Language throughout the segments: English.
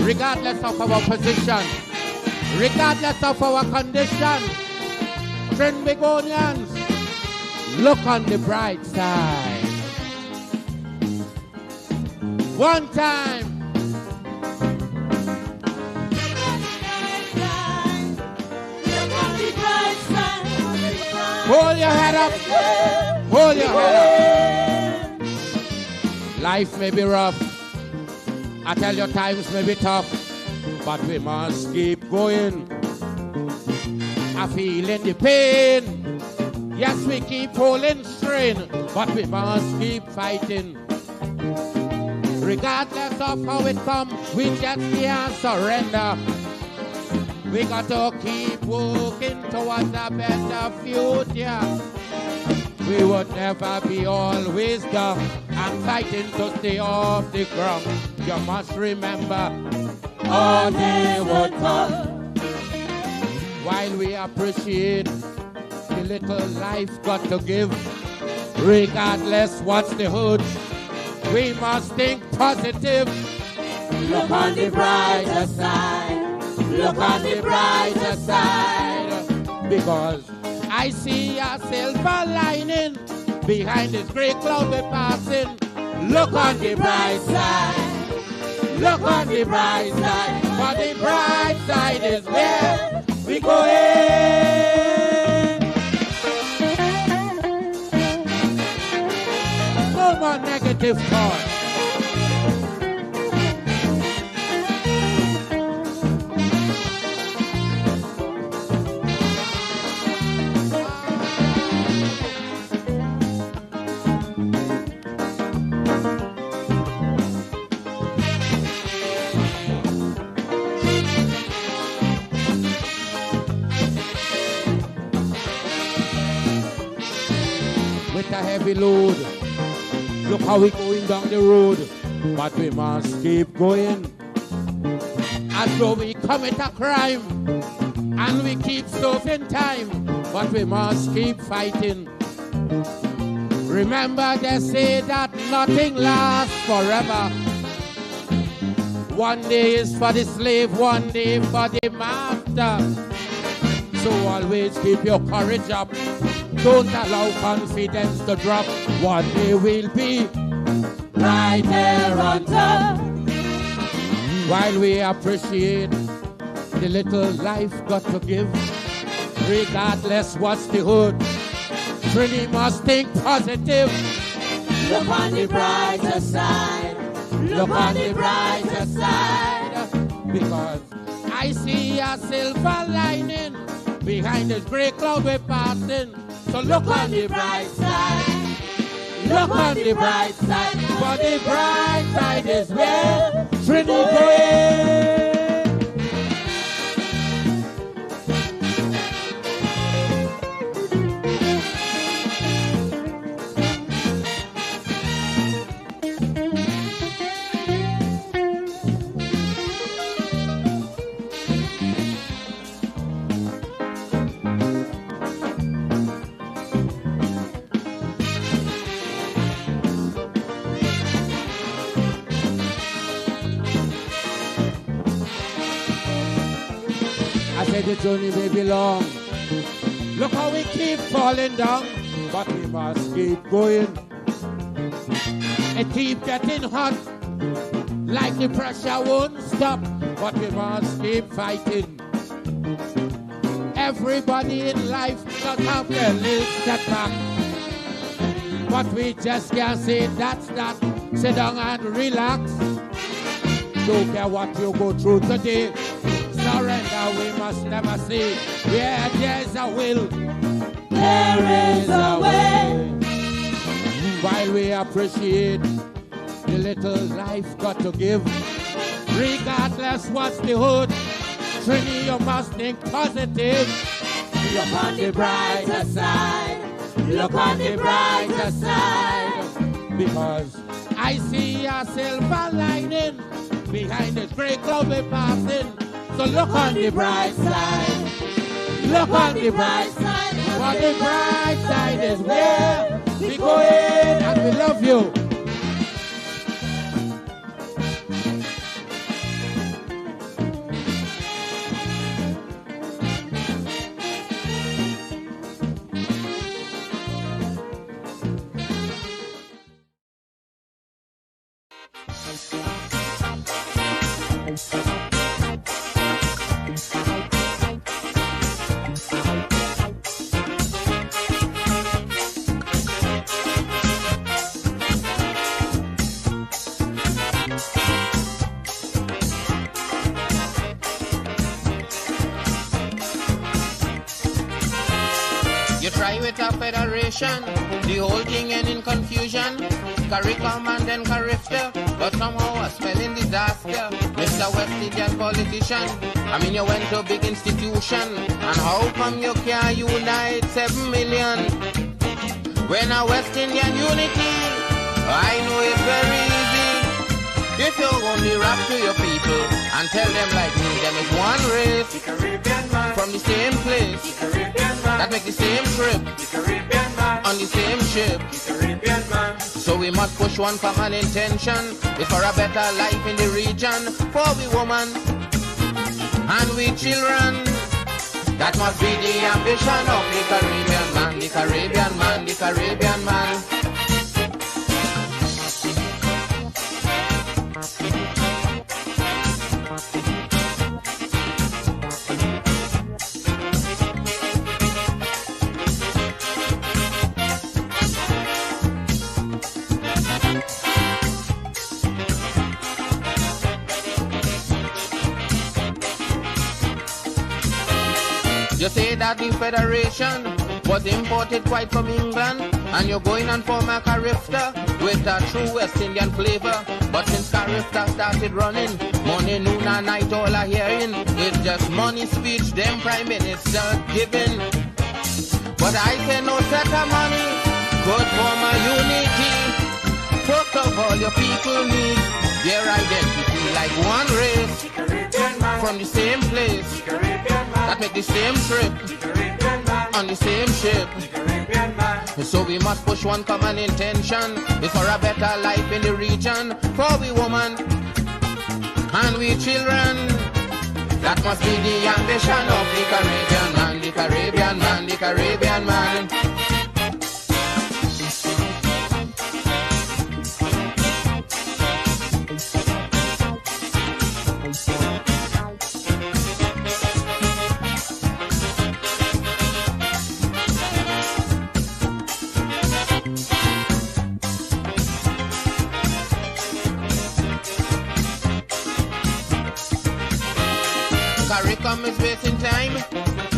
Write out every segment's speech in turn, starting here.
regardless of our position, regardless of our condition. Trinbagonians, look on the bright side. One time. Hold your head up. Hold your head up. Life may be rough. I tell you, times may be tough, but we must keep going. I feeling the pain. Yes, we keep holding strain, but we must keep fighting. Regardless of how it comes, we just can't surrender. We got to keep working towards a better future. We would never be always down and fighting to stay off the ground. You must remember, all day would come. While we appreciate the little life got to give, regardless what's the hood, we must think positive. Look on the brighter side. Look on the brighter side. Because I see a silver lining behind this great cloud we're passing. Look on the bright side. Look on the bright side. For the bright side is where we go in. No more negative thoughts. A heavy load. Look how we going down the road, but we must keep going. As though we commit a crime and we keep serving time, but we must keep fighting. Remember they say that nothing lasts forever. One day is for the slave, one day for the master. So always keep your courage up. Don't allow confidence to drop. One day we'll be right there on top. While we appreciate the little life got to give, regardless what's the hood, really must think positive. Look on the brighter side. Look on the brighter side. Because I see a silver lining behind this gray cloud we're passing. So look on the bright side. Look on the bright side. For the bright side is where Trinity going. The journey may be long. Look how we keep falling down, but we must keep going. It keep getting hot, like the pressure won't stop, but we must keep fighting. Everybody in life does have their little setback, but we just can't say that's that. Sit down and relax. Don't care what you go through today. Surrender we must never see. Where there's a will, there is a way. While we appreciate the little life got to give, regardless what's the hood, Trini, you must think positive. Look on the brighter side. Look on the brighter side. Because I see a silver lining behind this great cloud we're passing. So look on the bright side. Look on the bright side. For the bright side is where we go in, and we love you. You try with a federation, the whole thing end in confusion. CARICOM and then CARIFTA, but somehow a spelling disaster. Mr. West Indian politician, I mean you went to a big institution, and how come you can't unite 7 million? When a West Indian unity, I know it's very easy. If you only rap to your people and tell them like me, them is one race, the Caribbean man, from the same place, the Caribbean man, that make the same trip, the Caribbean man, on the same ship, the Caribbean man. So we must push one common intention, it's for a better life in the region, for we woman and we children. That must be the ambition of the Caribbean man, the Caribbean man, the Caribbean man. You say that the Federation was imported quite from England, and you're going and form a CARIFTA with a true West Indian flavor. But since CARIFTA started running, morning, noon and night all are hearing, it's just money speech them Prime Minister giving. But I say no set of money could form a unity. First of all your people need their identity like one race, from the same place, that make the same trip, on the same ship. So we must push one common intention, it's for a better life in the region, for we woman and we children. That must be the ambition of the Caribbean man, the Caribbean man, the Caribbean man. CARICOM is wasting time,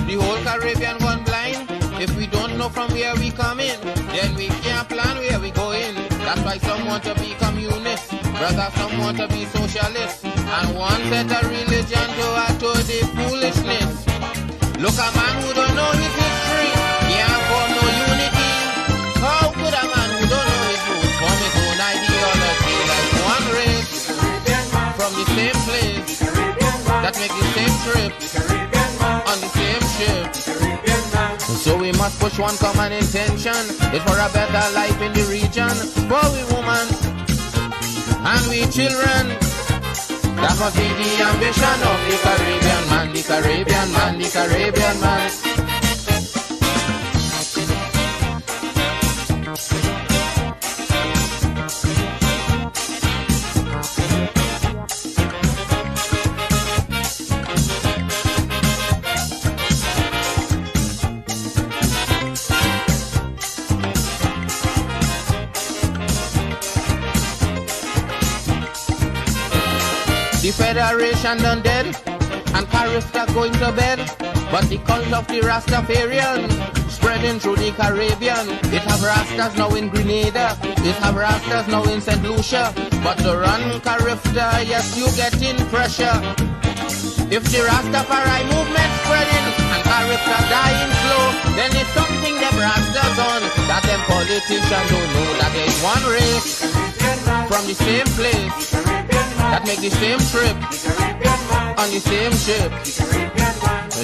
the whole Caribbean gone blind. If we don't know from where we come in, then we can't plan where we go in. That's why some want to be communists, brother, some want to be socialists, and one set a religion to add to the foolishness. Look, a man who don't know his history can't form no unity. How could a man who don't know his roots form his own ideology like one race, from the same place, that make the same trip, on the same ship? So we must push one common intention, it's for a better life in the region, for we woman and we children. That must be the ambition of the Caribbean man, the Caribbean man, the Caribbean man. The Federation done dead, and CARIFTA going to bed. But the cult of the Rastafarian spreading through the Caribbean. It have Rastas now in Grenada, it have Rastas now in St. Lucia. But to run CARIFTA, yes, you getting pressure. If the Rastafari movement spreading and CARIFTA dying slow, then it's something them Rastas on that them politicians don't know, that there's one race from the same place, that make the same trip, on the same ship.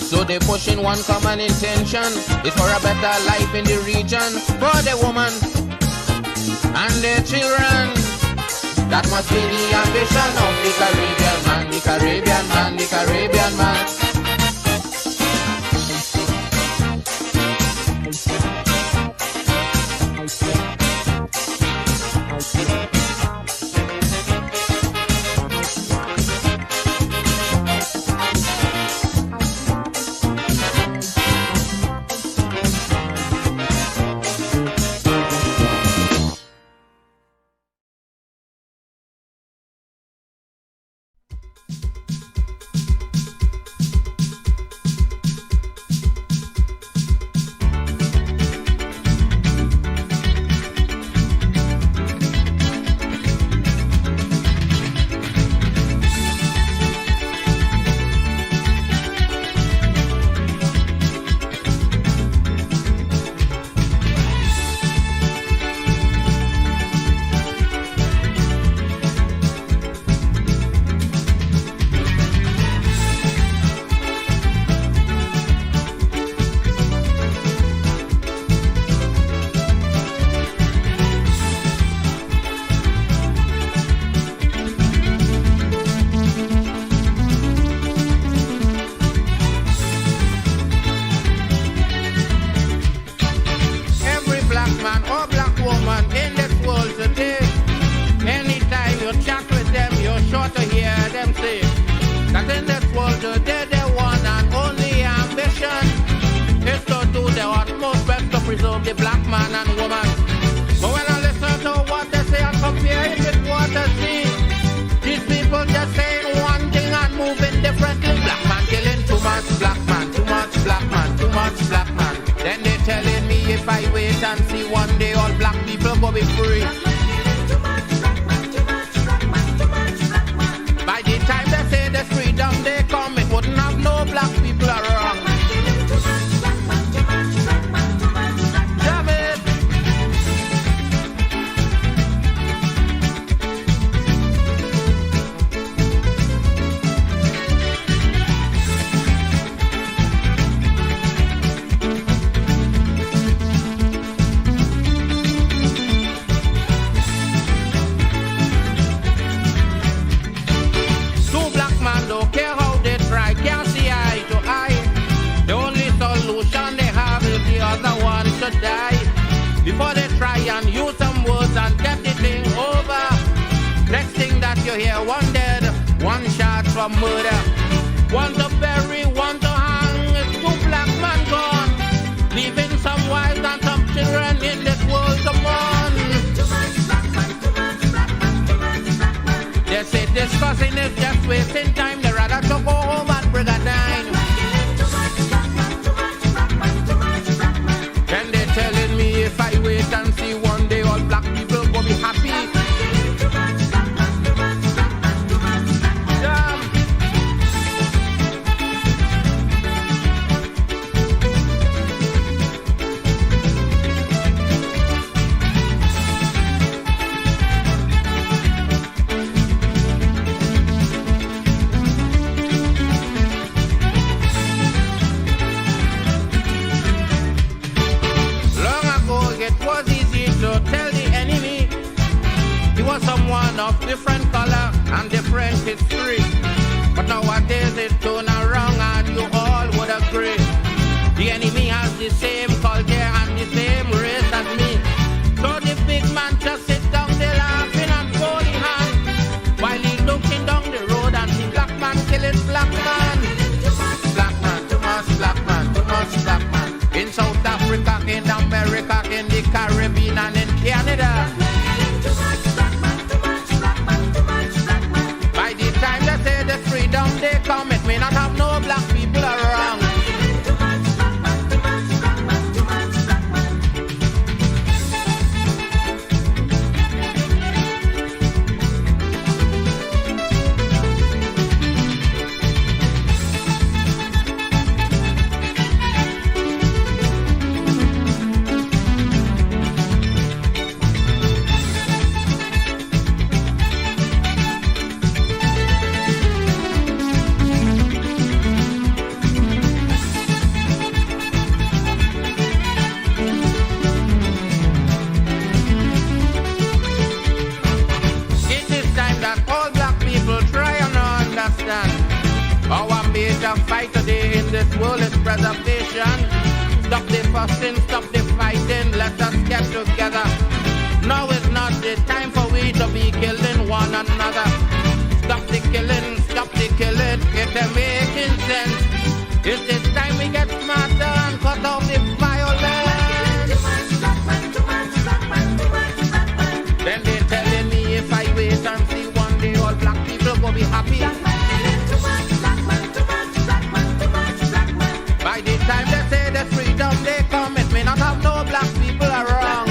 So they pushing one common intention, it's for a better life in the region, for the woman and their children. That must be the ambition of the Caribbean man, the Caribbean man, the Caribbean man. preserve the black man and woman. But when I listen to what they say and compare it with what I see, these people just saying one thing and moving differently. Black man killing too much, black man, too much, black man, too much, black man. Then they telling me if I wait and see one day all black people go be free. By the time they say the freedom they come, it wouldn't have no black people around. Damn it. Two black men don't care how they try, can't see eye to eye. The only solution they have is the other one should die. Before they try and use some words and get the thing over. Next thing that you hear, one dead, one shot for murder. One to bury, one to hang, it's two black men gone. Leaving some wives and some children in this world to mourn. They say discussing is just wasting time. They rather to go home and bring a dine. Then they telling me if I wait and see one day all black people will be happy. Damn. Someone of different color and different history. But nowadays it's turned around and you all would agree. The enemy has the same culture and the same race as me. So the big man just sit down there laughing and holding hand while he's looking down the road and the black man killing black man. Black man, too much black man, too much black man. In South Africa, in America, in the Caribbean and in Canada. By the time they say the freedom they come, it may not have no black people around. Fight today in this world is preservation. Stop the fussing, stop the fighting, let us get together. Now is not the time for we to be killing one another. Stop the killing, it ain't making sense. It's this time we get smarter and cut off the violence. Then they telling me if I wait and see one day all black people will be happy. By the time they say the freedom they come, it may not have no black people around.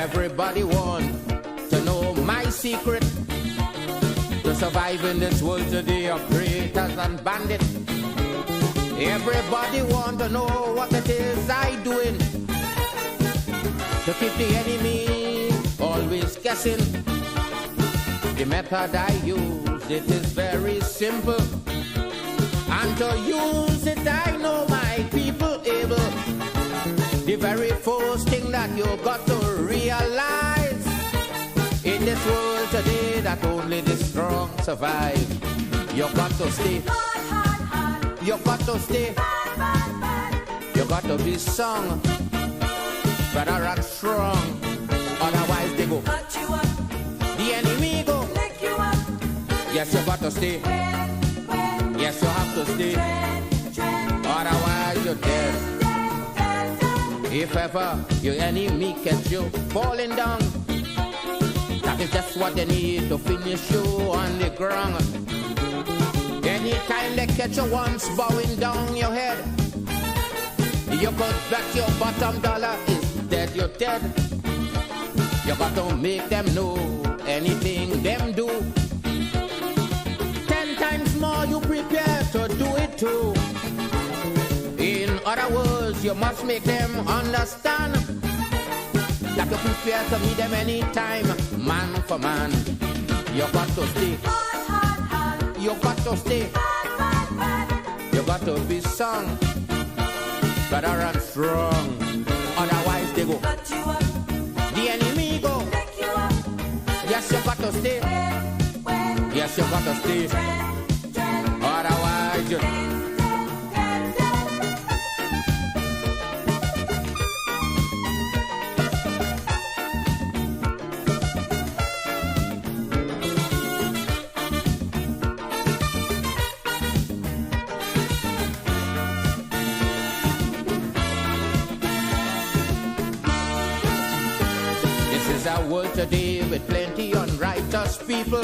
Everybody want to know my secret to survive in this world today of traitors and bandits. Everybody want to know what it is I doing to keep the enemy always guessing. The method I use, it is very simple, and to use it I know my people able. The very first thing that you got to realize in this world today, that only the strong survive. You got to stay. You got to stay. You got to be strong, better and strong. Otherwise they go cut you up. The enemy go lick you up. Yes, you got to stay. Yes, you have to stay. Otherwise you're dead. If ever your enemy catch you falling down, that is just what they need to finish you on the ground. Anytime they catch you once bowing down your head, you could bet your bottom dollar is dead, you're dead. You got to make them know anything them do. 10 times more you prepare to do it too. In other words, you must make them understand that you prepare to meet them anytime, man for man. You got to stay. You got to stay. You got to be strong, better and strong. Otherwise they go cut you up. The enemy go pick you up. Yes, you got to stay. Yes, you got to stay. Otherwise you a world today with plenty unrighteous people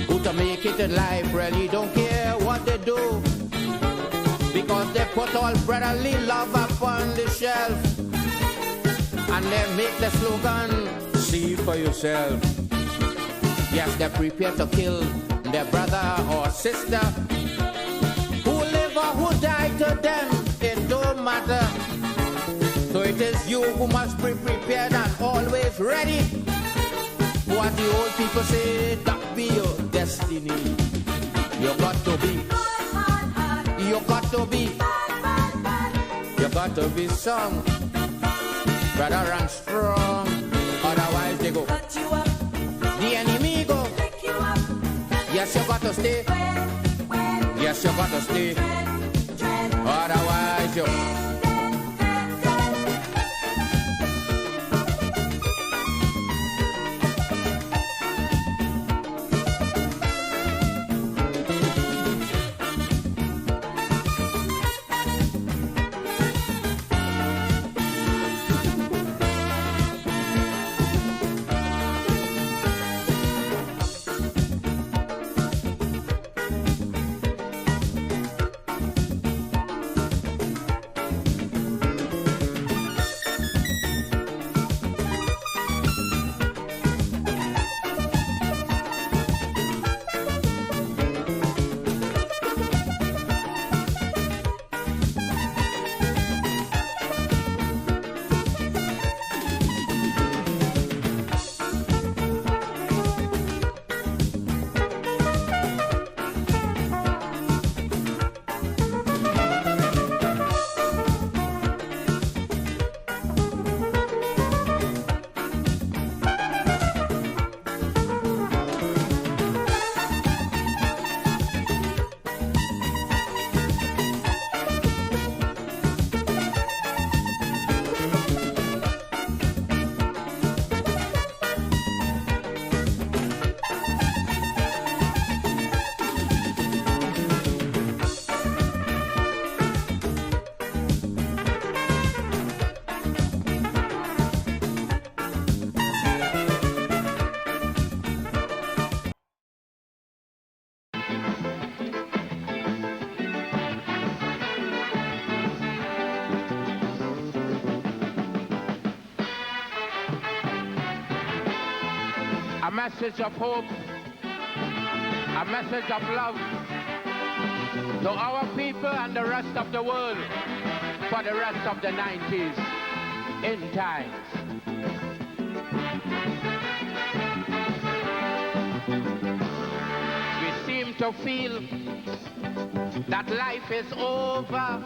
who to make it in life really don't care what they do, because they put all brotherly love up on the shelf and they make the slogan, see for yourself. Yes, they're prepared to kill their brother or sister, who live or who die, to them it don't matter. So it is you who must be prepared and always ready. What the old people say, that be your destiny. You got to be. You got to be. You got to be strong, better and strong. Otherwise they go cut you up. The enemy go pick you up. Yes, you got to stay. Yes, you got to stay. Otherwise you A message of hope, a message of love to our people and the rest of the world for the rest of the 90s in times. We seem to feel that life is over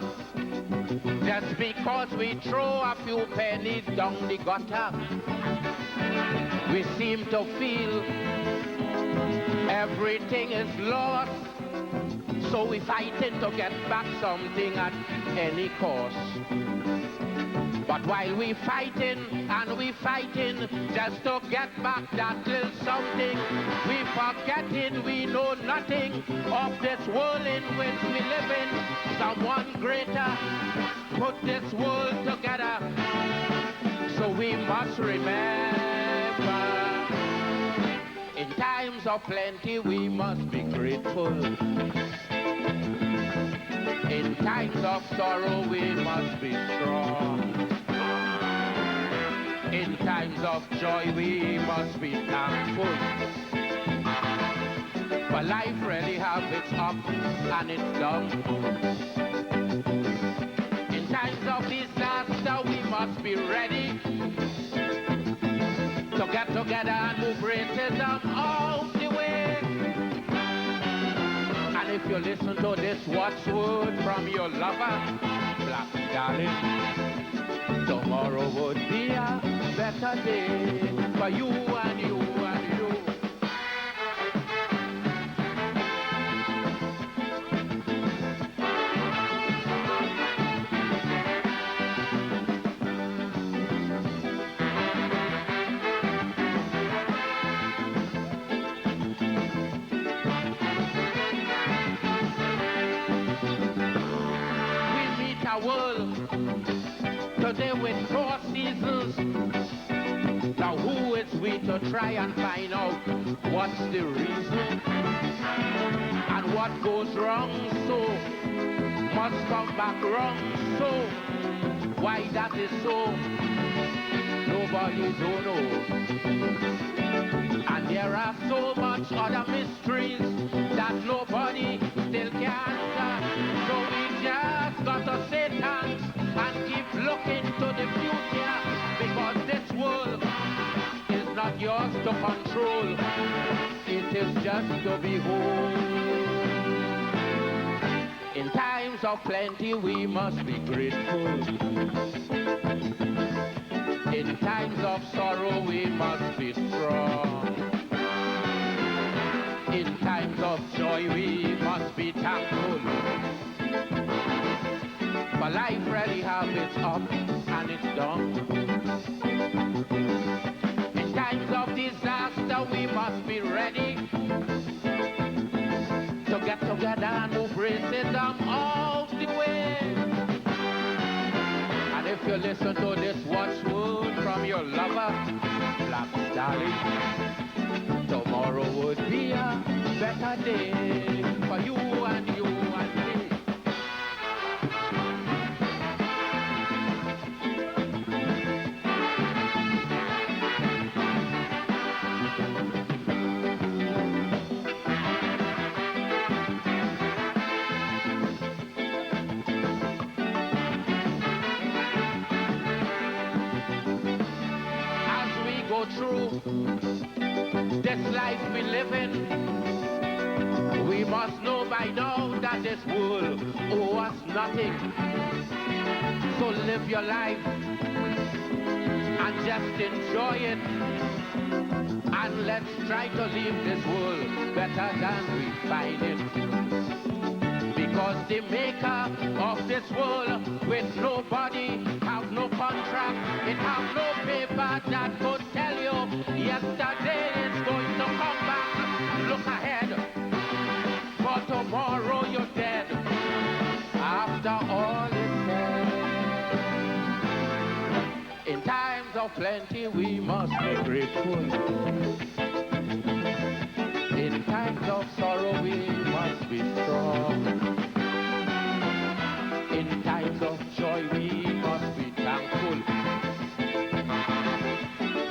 just because we throw a few pennies down the gutter. We seem to feel everything is lost, so we fighting to get back something at any cost. But while we fighting and we fighting just to get back that little something, we forgetting we know nothing of this world in which we live in. Someone greater put this world together, so we must remember. In times of plenty we must be grateful. In times of sorrow we must be strong. In times of joy we must be thankful. For life really have its up and its down. In times of disaster we must be ready to get together and move racism out the way. And if you listen to this watchword from your lover, Black Stalin, tomorrow would be a better day for you and you and you. World today with 4 seasons. Now who is we to try and find out what's the reason and what goes wrong, so must come back wrong. So why that is so, nobody don't know. And there are so much other mysteries that nobody still can answer. So we just got to say thanks and keep looking to the future, because this world is not yours to control. It is just to behold. In times of plenty we must be grateful. In times of sorrow we must be strong. In times of joy we must be thankful. For life really have its up and its down. In times of disaster we must be ready to get together and move racism out the way. And if you listen to this watchword from your lover, Black Stalin, tomorrow would be a better day for you and you and me. Through this life we live in, we must know by now that this world owes us nothing. So live your life and just enjoy it, and let's try to leave this world better than we find it. Because the maker of this world with nobody have no contract, it have no paper that could tell you yesterday is going to come back. Look ahead, for tomorrow you're dead. After all is said, in times of plenty we must be grateful. In times of sorrow we must be strong. In times of joy we must be thankful.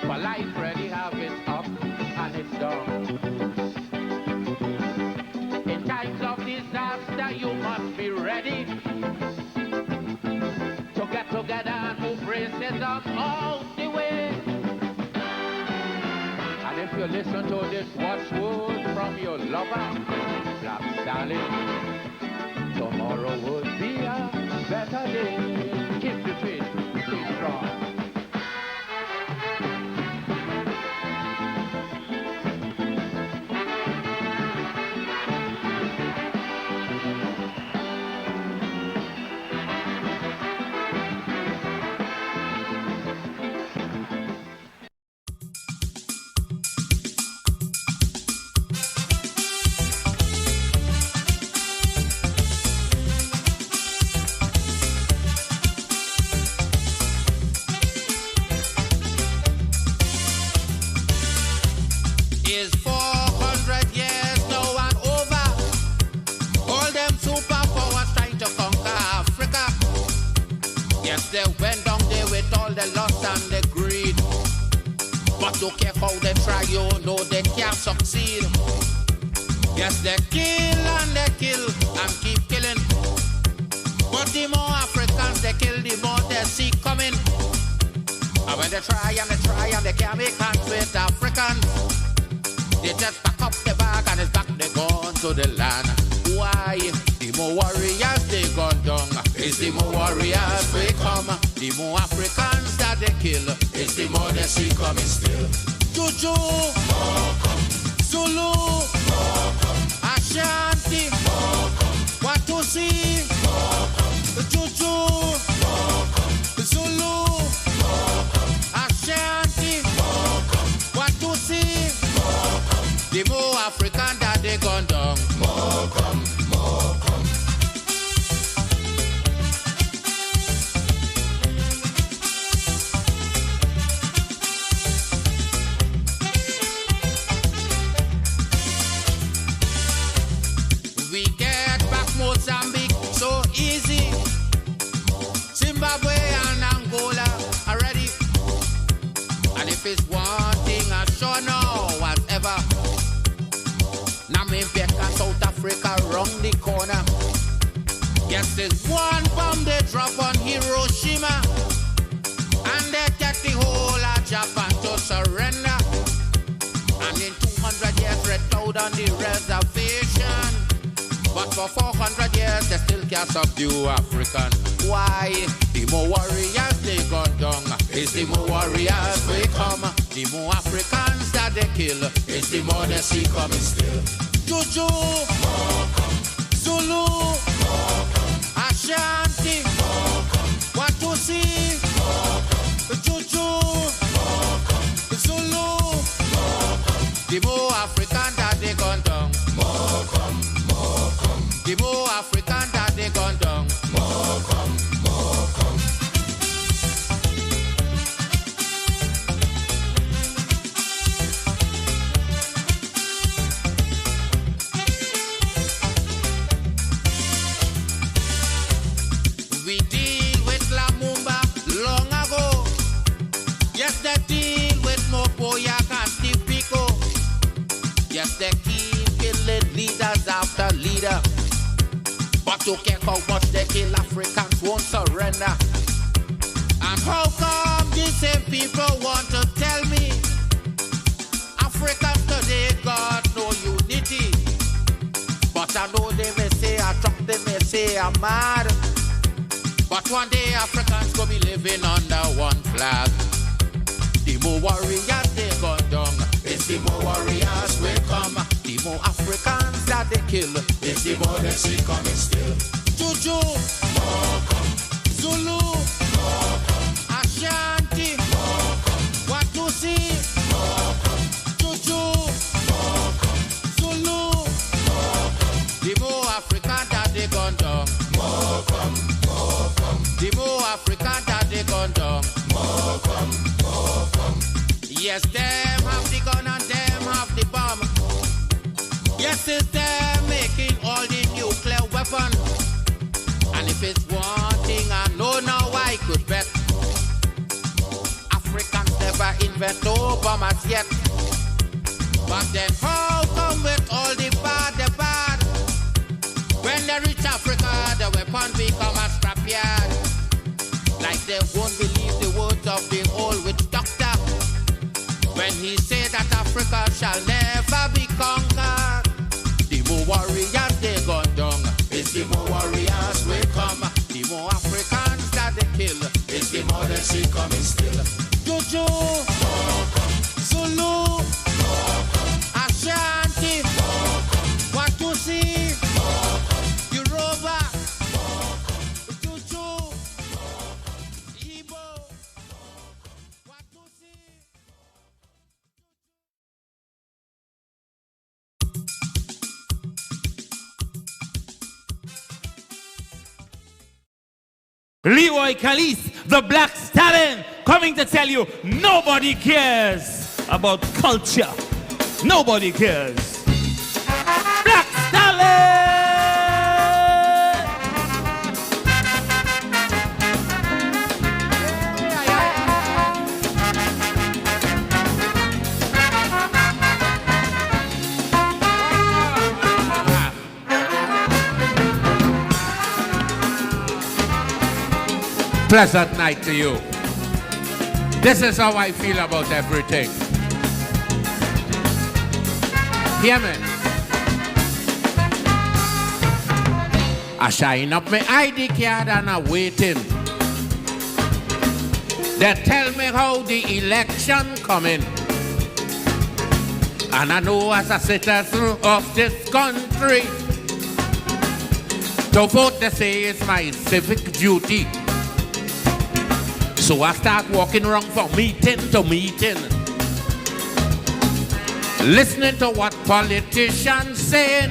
For life really have its up and its them out the way. And if you listen to this watchword from your lover, Black Stalin, tomorrow would be a better day. Keep the faith, stay strong. Is 400 years now and over. All them superpowers trying to conquer Africa. Yes, they went down there with all the lust and the greed. But look at how they try, you know they can't succeed. Yes, they kill and keep killing. But the more Africans they kill, the more they see coming. And when they try and they can't make hands with Africans, they just pack up the bag and it's back they gone to the land. Why? The more warriors they gone down, it's the more warriors they come. The more Africans that they kill, it's the more they see coming still. Juju, Zulu, Ashanti, Watusi, Juju, Zulu, Ashanti, Watusi. The more African that they gone down, more come, more come. We get back Mozambique so easy. Zimbabwe and Angola are ready. And if it's one thing I sure know as ever, Namibia and South Africa round the corner. Yes, there's one bomb they drop on Hiroshima, and they get the whole of Japan to surrender. And in 200 years, Red Cloud on the reservation. But for 400 years, they still can't subdue African. Why? The more warriors they gone down, it's the more warriors they come. The more Africans that they kill, it's the more they see coming still. Juju, Zulu, Ashanti, Watusi, Juju, Zulu. The more African that they gone down, more come, more come. The more African that they gone down, more come, more come. We deal with Lumumba long ago. Yes, they deal with Mopoyak and Steve Biko. Yes, they keep killing leaders after leader. But to care how much they kill, Africans won't surrender. And how come these same people want to tell me Africans today got no unity? But I know they may say I'm drunk, they may say I'm mad. But one day Africans gonna be living under one flag. The more warriors they go down, it's the more warriors will come. The more Africans that they kill, it's the more they see coming still. Juju, Zulu, Ashanti, Watusi, Juju, Zulu. The more African that they gone down, more come, more come. The more African that they gone down, more come, more come. Yes, them have the gun and them have the bomb. Yes, it's them making all the nuclear weapon. And if it's one thing I know now I could bet, Africans never invent no bombers yet. But then how come with all the bad? When they reach Africa, the weapon become a scrapyard. Like they won't believe the words of he said that Africa shall never be conquered. The more warriors they go down, it's the more warriors will come. The more Africans that they kill, it's the more that she coming still. Juju, Zulu, Ashanti, Watusi, Yoruba, Juju, Igbo, Watusi. Leroy, Calliste, the Black Stalin, coming to tell you nobody cares about culture. Nobody cares. Black Stalin! Pleasant night to you. This is how I feel about everything. Hear me? I shine up my ID card and I'm waiting. They tell me how the election coming. And I know as a citizen of this country, to vote they say is my civic duty. So I start walking around from meeting to meeting, listening to what politicians saying.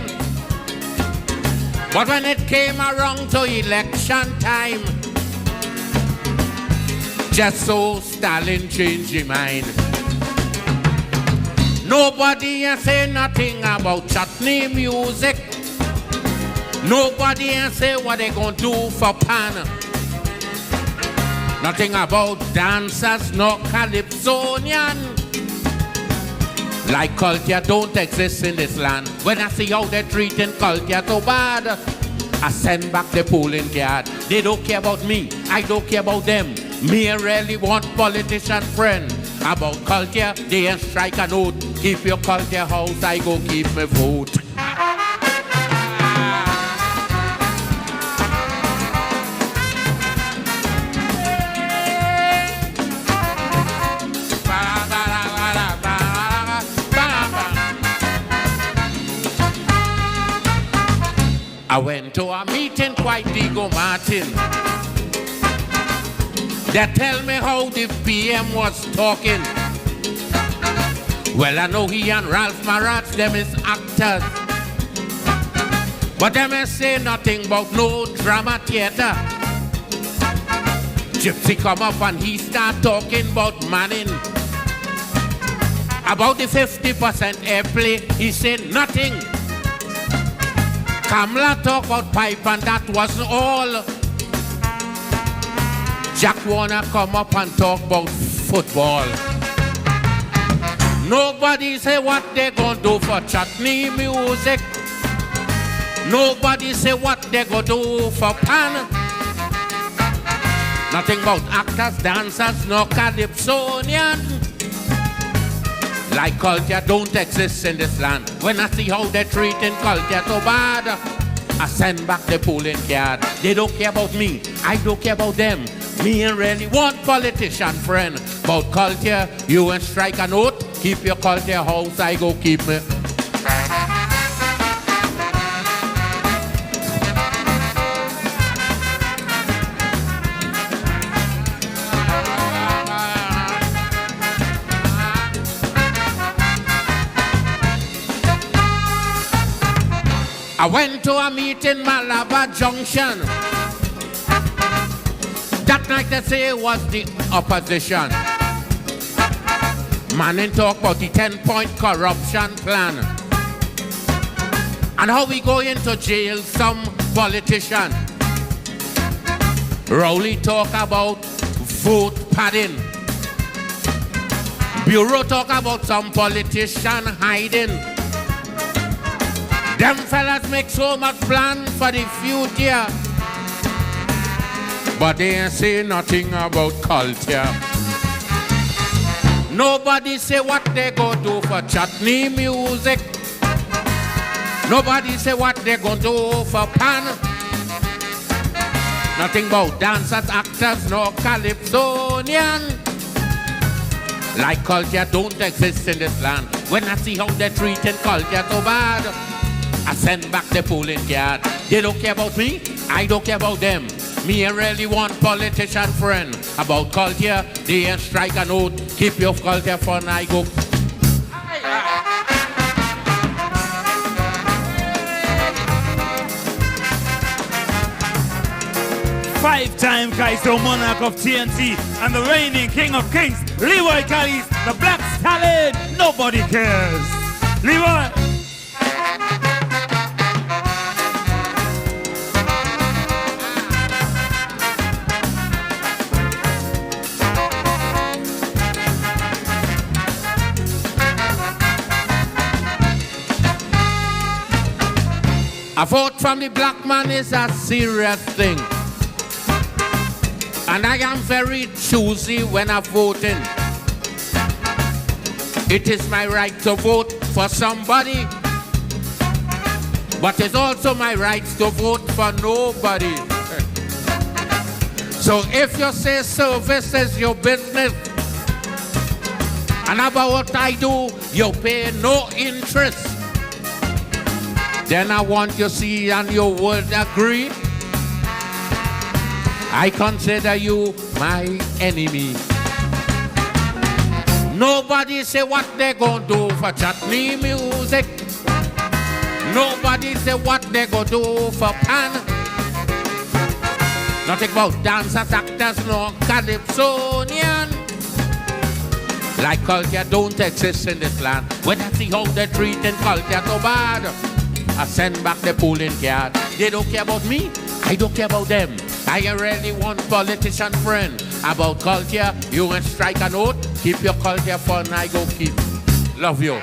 But when it came around to election time, just so Stalin changed his mind. Nobody has say nothing about chutney music. Nobody has say what they gonna do for pan. Nothing about dancers, nor calypsonian. Like culture don't exist in this land. When I see how they're treating culture so bad, I send back the polling card. They don't care about me, I don't care about them. Me really want politician friend. About culture, they ain't strike a note. Keep your culture house, I go keep my vote. I went to a meeting quite Diego Martin. They tell me how the PM was talking. Well, I know he and Ralph Marat, them is actors. But them ain't say nothing about no drama theater. Gypsy come up and he start talking about Manning. About the 50% airplay, he said nothing. Kamala talk about pipe and that wasn't all. Jack Warner come up and talk about football. Nobody say what they gonna do for chutney music. Nobody say what they gonna do for pan. Nothing about actors, dancers, no calypsonian. Like culture don't exist in this land. When I see how they're treating culture so bad, I send back the polling card. They don't care about me, I don't care about them. Me ain't really want politician friend. About culture, you ain't strike a note. Keep your culture house, I go keep me. I went to a meeting in Malabar Junction. That night they say it was the opposition. Manning talk about the 10-point corruption plan. And how we go into jail some politician. Rowley talk about vote padding. Bureau talk about some politician hiding. Them fellas make so much plan for the future, but they ain't say nothing about culture. Nobody say what they go do for chutney music. Nobody say what they go do for pan. Nothing about dancers, actors, nor calypsonian. Like culture don't exist in this land. When I see how they're treating culture so bad, I send back the polling card. They don't care about me, I don't care about them. Me ain't really one politician friend. About culture, they ain't strike a note. Keep your culture fun, I go. Five-time Kaiser monarch of TNT and the reigning king of kings, Leroy Calliste, the Black Stalin. Nobody cares. Leroy. A vote from the black man is a serious thing. And I am very choosy when I'm voting. It is my right to vote for somebody, but it's also my right to vote for nobody. So if you say service is your business, and about what I do, you pay no interest, then I want you to see and you would agree, I consider you my enemy. Nobody say what they gonna do for chutney music. Nobody say what they gonna do for pan. Nothing about dancers, actors, nor calypsonian. Like culture don't exist in this land. When I see how they're treating culture so bad, I send back the polling card. They don't care about me, I don't care about them. I ain't really one politician friend. About culture, you ain't strike a note. Keep your culture fun, I go keep. Love you.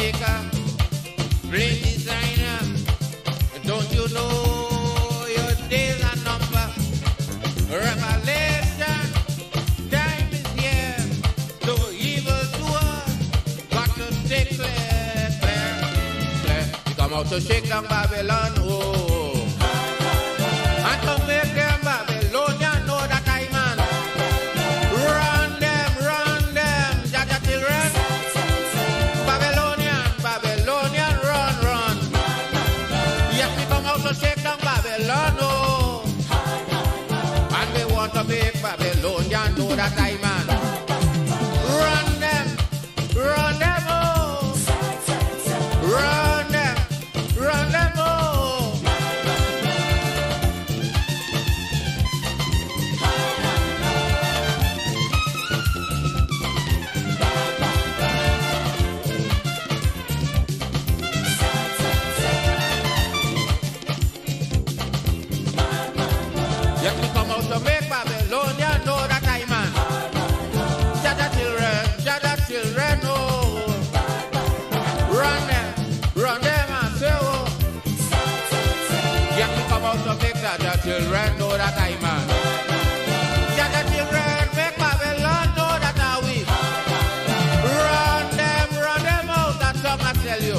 maker, brain designer. Don't you know your days are numbered? Revelation, time is here. So evil doers got to stay clear, clear. You come out to shake down Babylon, oh. And to make them Babylonian know that I man. Run them, Jaja children. Babylonian, run. Yes, we come out to shake down Babylon, oh. And we want to make Babylonian know that I man. Run them, oh. Run them, oh. Yes, we come out to make Babylonian know that I man. Jaja children, oh. Run them and say, oh. Yes, we come out to make Jaja children know that I man. Jaja children, make Babylon know that I we. Run them out, that's what I tell you.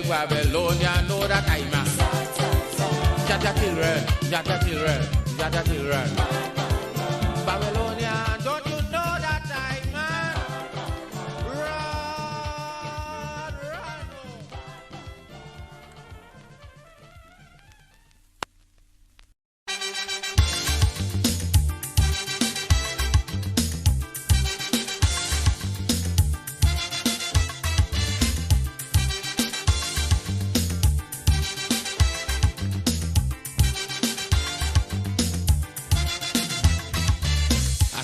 Babylonian know that I'm a Jaja children. Babylonian, don't you know that I'm a run.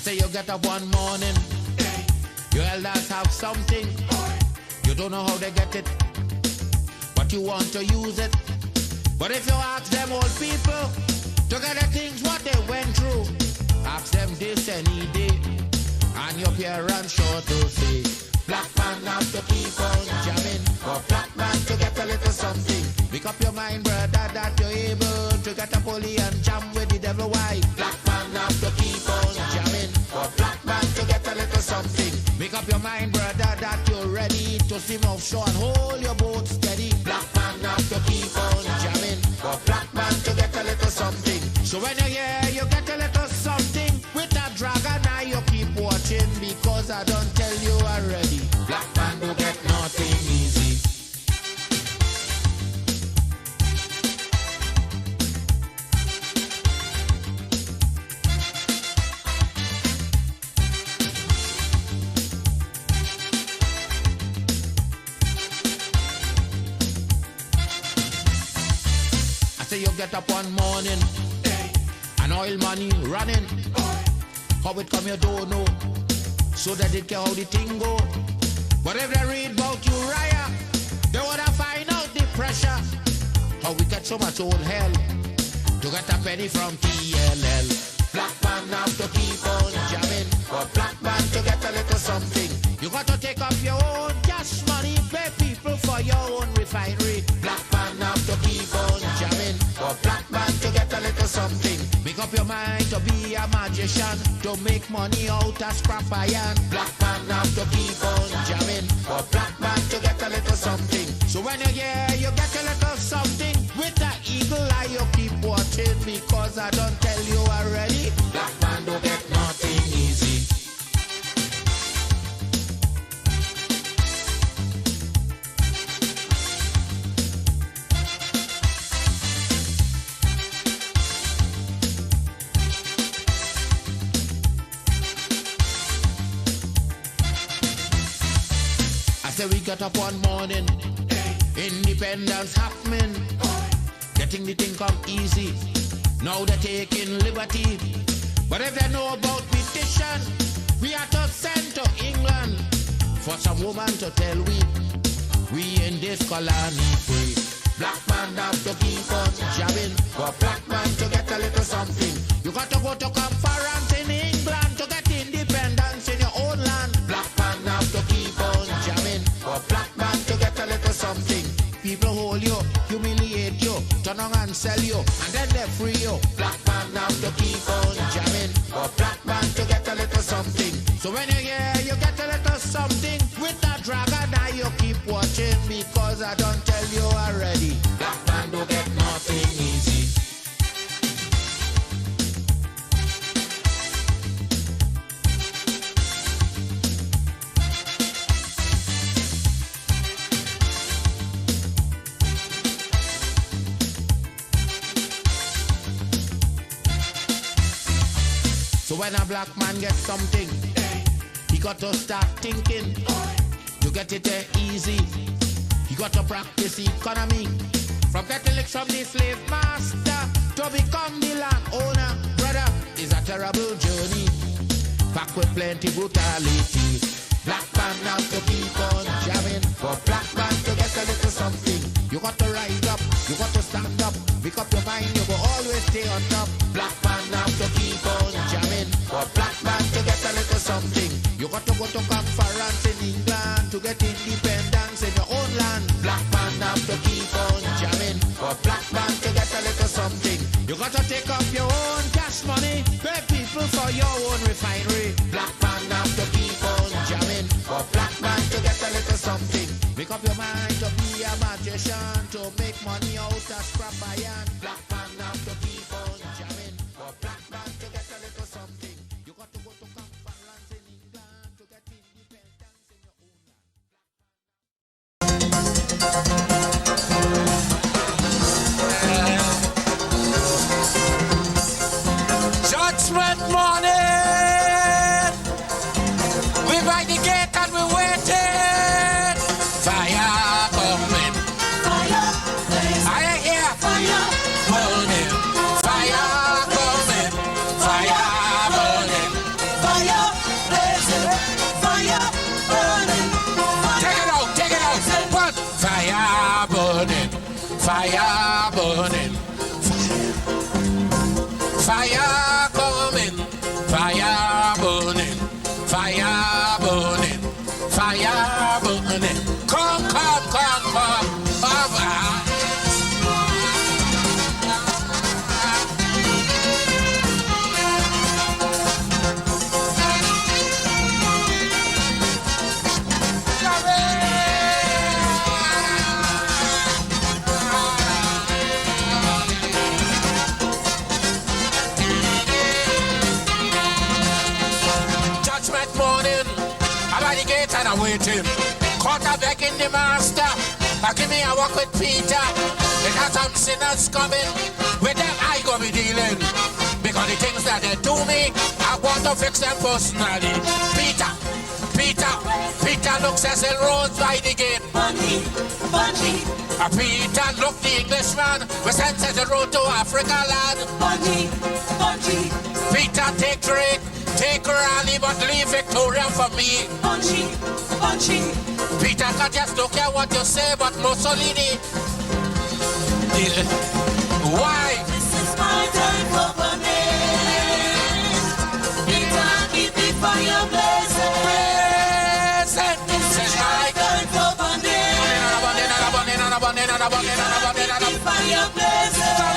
Say you get up one morning, your elders have something, you don't know how they get it, but you want to use it. But if you ask them old people to get the things what they went through, ask them this any day, and your parents sure to say, black man have to keep on jamming, for black man to get a little something. Make up your mind, brother, that you're able to get a pulley and jam with the devil. Why? Black man have to keep on jamming, for black man to get a little something. Make up your mind, brother, that you're ready to swim offshore and hold your boat steady. Black man have to keep on jamming, for black man to get a little something. So when you hear you get a little something with that dragon, now you keep watching, because I don't tell you already. Black man don't get nothing easy. You get up one morning, and oil money running. How it come you don't know, so that they care how the thing go. But if they read about Uriah, they wanna find out the pressure. How we get so much old hell to get a penny from TLL. Black man have to keep on jamming, for black man to get a little something. You got to take up your own cash money, pay people for your own refinery. Black man have to keep on jamming, for black man to get a little something. Make up your mind to be a magician, to make money out of scrap iron. Black man have to keep on jamming, for black man to get a little something. So when you hear you get a little something, with that eagle eye you keep watching, because I don't tell you already. Black man don't get nothing easy. Say we got up one morning, independence happening, getting the thing come easy. Now they're taking liberty, but if they know about petition, We are to send to England for some woman to tell we in this colony free. Black man have to keep on jabbing, for black man to get a little something. You got to go to conference in England to get independence in your own land. Black man have to keep on jamming, for black man to get a little something. People hold you, humiliate you, turn on and sell you, and then they free you. Black man have to keep on jamming, for black man to get a little something. So when you hear you get a little something with that dragon, now you keep watching, because I don't tell you already. Black man don't get nothing easy. So when a black man gets something, he got to start thinking to get it there easy. He got to practice economy, from getting licks from the slave master to become the landowner. Brother, it's a terrible journey, packed with plenty brutality. Black man now to keep on jamming, for black man to get a little something. You got to rise up, you got to stand up, pick up your mind, you will always stay on top. Black man now to keep on jamming, for black man to get a little something. You got to go to conference in England to get independence in your own land. Black man now to keep on jamming, for black man to get a little something. You got to take up your own cash money, pay people for your own refinery. Black man now to keep on jamming, for black man to get a little something. Make up your mind to be a magician, to make money out of scrap iron. Black man now to keep on jamming, for black man to get a little something. You got to go to conference in England to get independence in your own land. Judgment morning, we by the gate and we waiting. Fire coming, fire blazing. I hear fire burning, fire coming, fire burning, fire blazing, fire burning. Take it out, but fire burning, fire burning, fire coming, fire burning, fire burning, fire burning. Come. Judgment morning, I'm at the gate and I'm waiting. Quarterbacking the master, give me a walk with Peter. They got some sinners coming, with them I go be dealing. Because the things that they do me, I want to fix them personally. Peter looks as a rose by the gate. Bunny. Peter look the Englishman, we sent as the road to Africa land. Bunny. Peter take Raleigh, but leave Victoria for me. Bunchy. Peter can just don't care what you say, but Mussolini. Why? This is my time for burning. Peter, keep the fire blazing. This is my time for burning. Keep the fire blazing.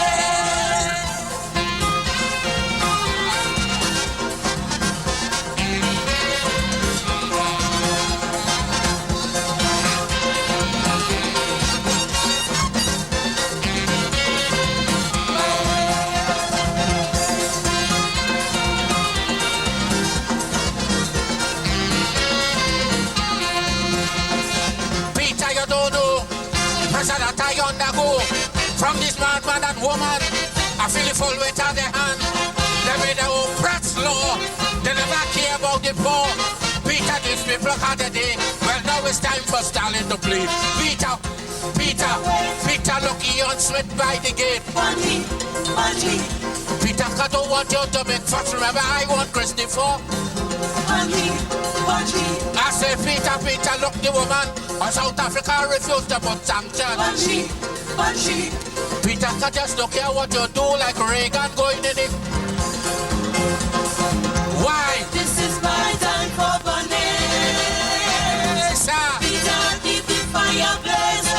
That I undergo from this madman and woman, I feel it full weight on their hand. They made their own press law. They never care about the poor. Peter, these people had a day. Well, now it's time for Stalin to play. Peter, look Ian Smith by the gate. Bunny. Peter, I don't want you to make fuss. Remember, I want Christopher. I say, Peter, look the woman. South Africa refused to put sanctions. Peter, I just don't care what you do, like Reagan going in it. Why? This is my time for Vanessa. Peter, keep the fire blazing.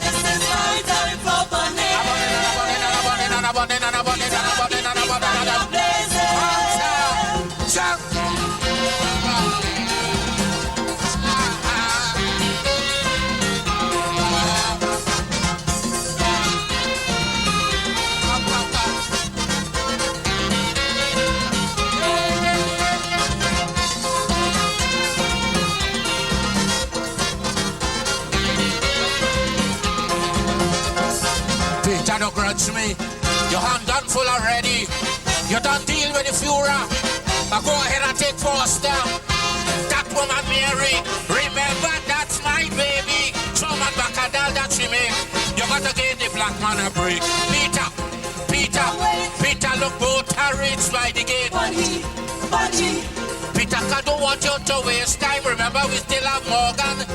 This is my time for Vanessa. Peter, don't grudge me. Your hand done full already. You done deal with the Führer. Go ahead and take Foster. That woman Mary, remember that's my baby. Truman Bacadal that she make. You gotta give the black man a break. Peter, look, both are reached by the gate. Peter, I don't want you to waste time. Remember, we still have Morgan.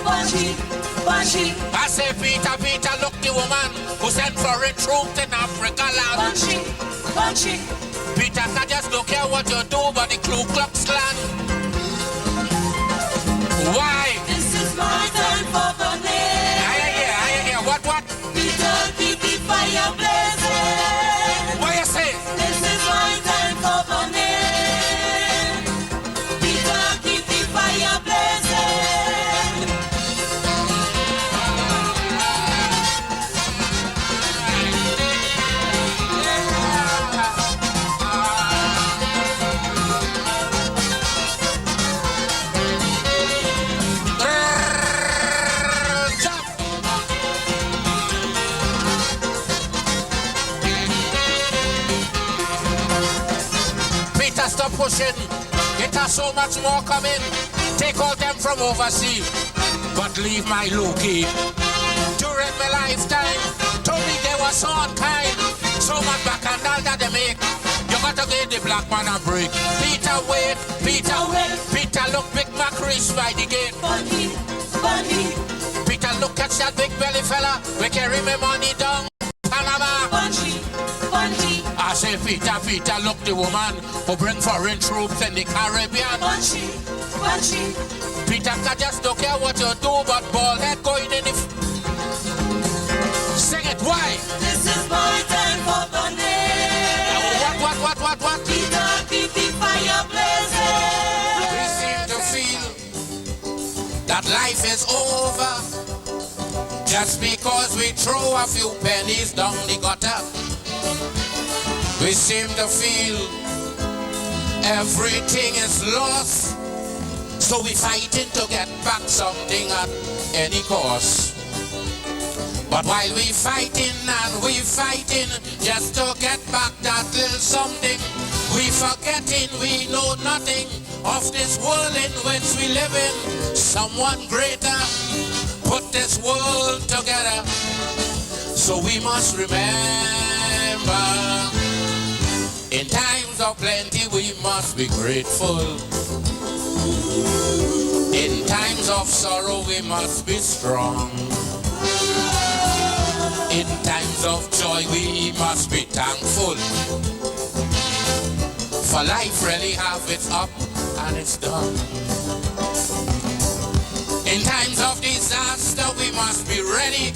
I say, Peter, look, the woman who sent foreign troops in Africa land. Peter, I just don't care what you do, but the Ku Klux Klan. Why? This is my time for Vanessa. I hear. What? Peter, keep the fire blazing. What you say? This is my time for Vanessa. Peter, keep the fire blazing. Peter, stop pushing. It has so much more coming. Take all them from overseas, but leave my Lukey. During my lifetime, told me they were so unkind. So much bacchanal that they make. You gotta give the black man a break. Peter, wait. Peter, look, Big Mac reached by the gate. Bunny. Peter, look at that big belly fella. We carry me money down Panama. Bunny. I say, Peter, look, the woman who bring foreign troops in the Caribbean. Bunny. Peter, I just don't care what you do, but ball head going in the... Sing it, why? This is my time for Vanessa. What? Peter, keep the fire blazing. We seem to feel that life is over just because we throw a few pennies down the gutter. We seem to feel everything is lost, so we fighting to get back something at any cost. But while we fighting just to get back that little something, we forgetting we know nothing of this world in which we live in. Someone greater put this world together, so we must remember, in times of plenty we must be grateful. In times of sorrow we must be strong. In times of joy we must be thankful. For life really have its up and it's down. In times of disaster we must be ready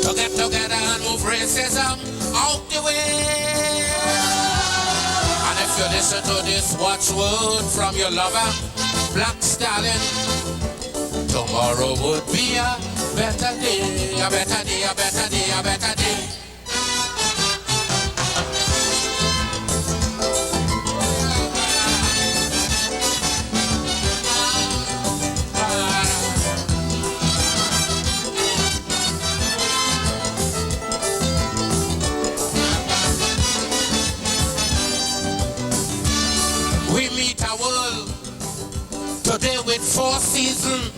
to get together and move racism out the way. And if you listen to this watchword from your lover, Black Stalin, tomorrow would be a better day, a better day, a better day, a better day. We meet a world today with 4 seasons.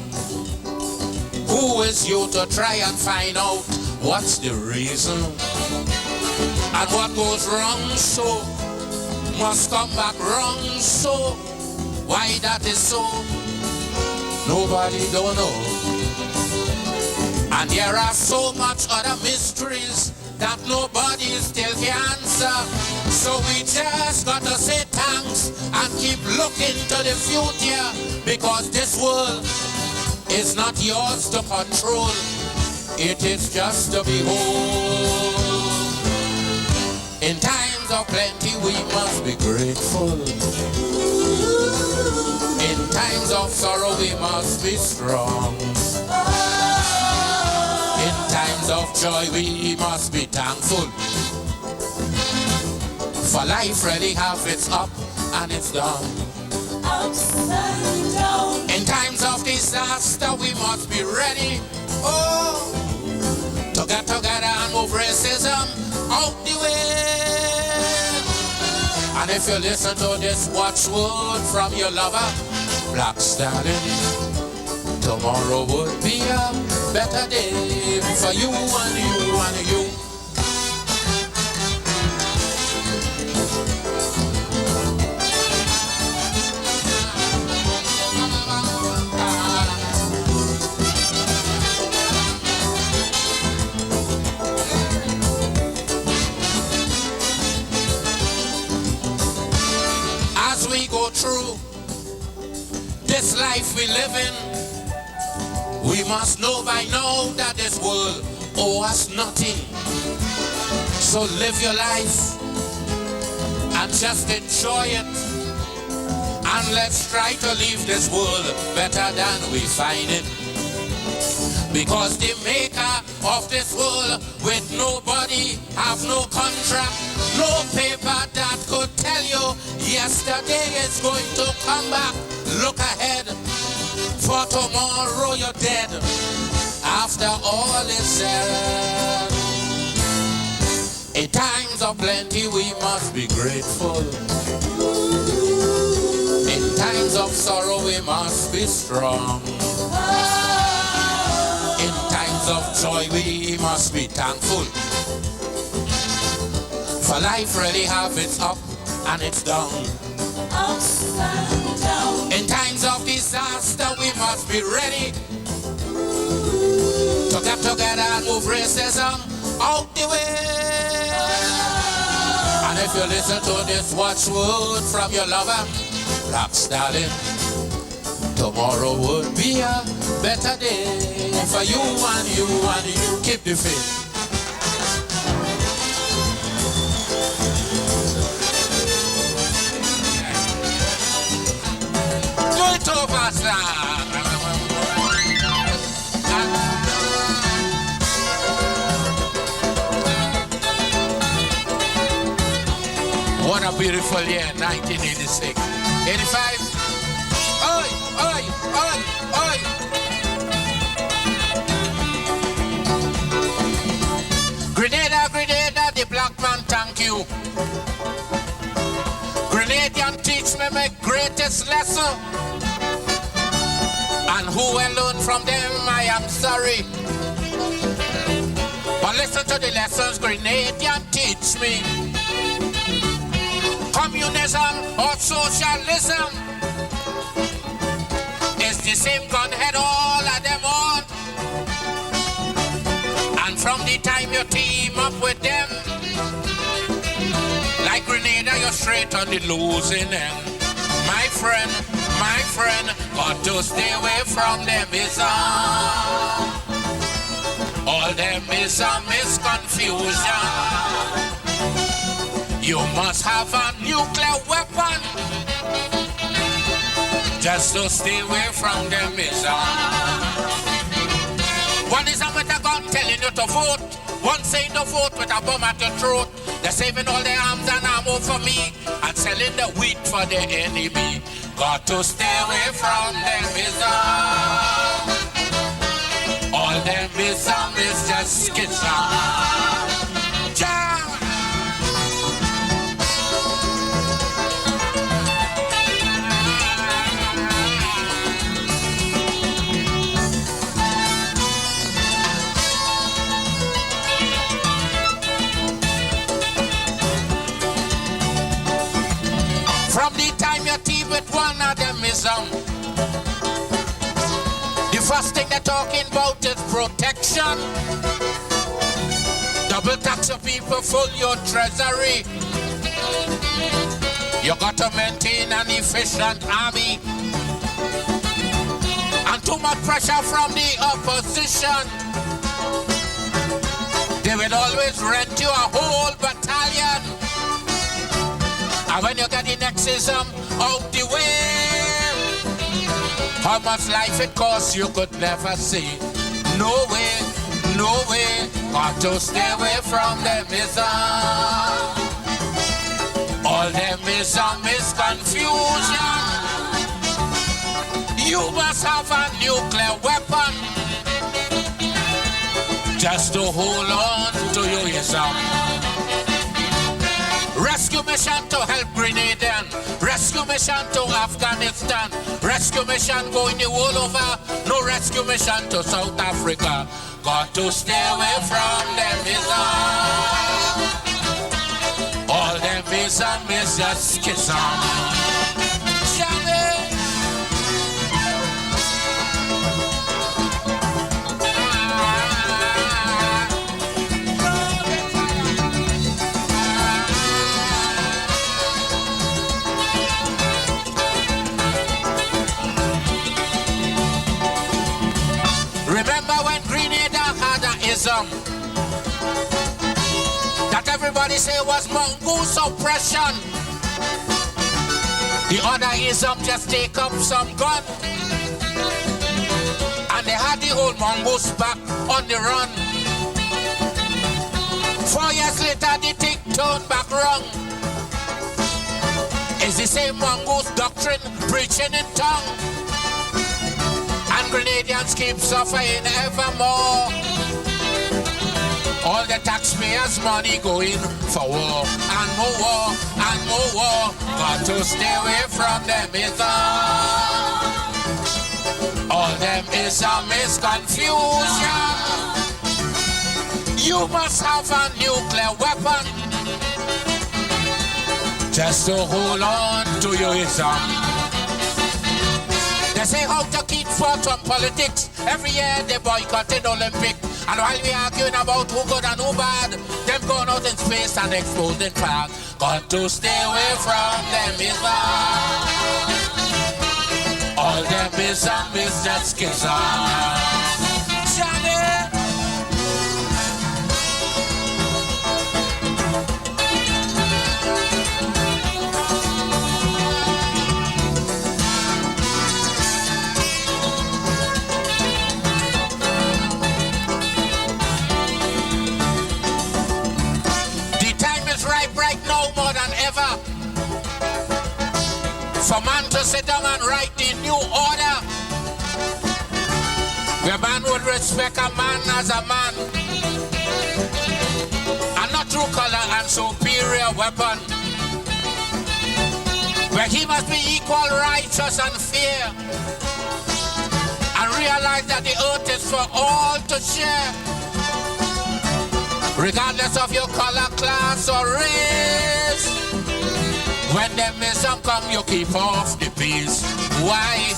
Who is you to try and find out what's the reason and what goes wrong? So must come back wrong. So why that is so, nobody don't know. And there are so much other mysteries that nobody still can answer. So we just gotta say thanks and keep looking to the future, because this world is not yours to control. It is just to behold. In times of plenty we must be grateful. In times of sorrow we must be strong. In times of joy we must be thankful. For life really have its up and its down. Ups and down. In times of disaster we must be ready, oh, to get together and move racism out the way. And if you listen to this watchword from your lover, Black Stalin, tomorrow would be a better day for you and you and you. As we go through this life we live in, we must know by now that this world owes us nothing. So live your life and just enjoy it. And let's try to leave this world better than we find it. Because the maker of this world with nobody have no contract, no paper that could tell you yesterday is going to come back. Look ahead, for tomorrow you're dead. After all is said, in times of plenty we must be grateful. In times of sorrow we must be strong. In times of joy we must be thankful. For life really have its up and its down. Ups and down. In times of disaster we must be ready to get together and move racism out the way. And if you listen to this watchword from your lover, Black Stalin, tomorrow would be a better day for you and you and you. Keep the faith. Do it over, sir. What a beautiful year, 1986. 85. Oi, oi, oi, oi. Grenada, Grenada, the black man, thank you. Grenadian teach me my greatest lesson. And who will learn from them, I am sorry. But listen to the lessons Grenadian teach me. Communism or socialism is the same gunhead all of them on. And from the time you team up with them, like Grenada, you're straight on the losing end. My friend, got to stay away from them is all them is a misconfusion. You must have a nuclear weapon just to stay away from them is one is with a gun telling you to vote, one saying to vote with a bomb at your throat. They're saving all their arms and ammo for me and selling the wheat for the enemy. Got to stay away from them is all them is just schism. with one of them ism. The first thing they're talking about is protection. Double tax your people, full your treasury. You got to maintain an efficient army. And too much pressure from the opposition. They will always rent you a whole battalion. And when you get the nexism out the way, how much life it costs you could never see. No way, no way. Got to stay away from them ism. All them ism is confusion. You must have a nuclear weapon just to hold on to your ism. Rescue mission to help Grenadian. Rescue mission to Afghanistan. Rescue mission going the world over. No rescue mission to South Africa. Got to stay away from them ism. All them ism is just schism. Remember when Grenada had an ism that everybody say was mongoose oppression? The other ism just take up some gun, and they had the whole mongoose back on the run. 4 years later, the thing turned back wrong. It's the same mongoose doctrine preaching in tongue. And Grenadians keep suffering evermore. All the taxpayers' money going for war and more war and more war. Got to stay away from them ism. All them ism is confusion. You must have a nuclear weapon just to hold on to your ism. They say how to keep forth from politics. Every year they boycotted Olympic. And while we arguing about who good and who bad, them going out in space and exposing flag. Got to stay away from them ism. All them ism is just schism. Johnny! Right now more than ever for man to sit down and write the new order where man would respect a man as a man and not through color and superior weapon, where he must be equal, righteous and fair, and realize that the earth is for all to share, regardless of your color, class, or race. When them ism come, you keep off the peace. Why?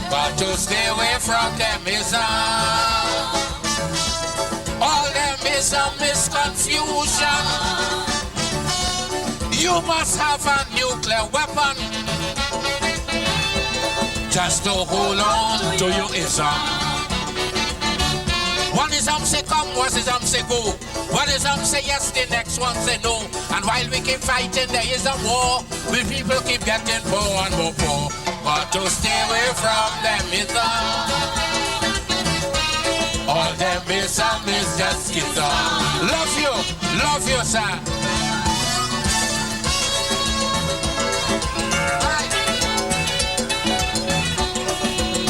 Got to stay away from them ism. All them ism is confusion. You must have a nuclear weapon just to hold on to your ism. One ism say come, one ism say go. One ism say yes, the next one say no. And while we keep fighting, there is a war. We people keep getting poor and more poor. Got to stay away from them ism. All them ism is just schism. Love you, sir.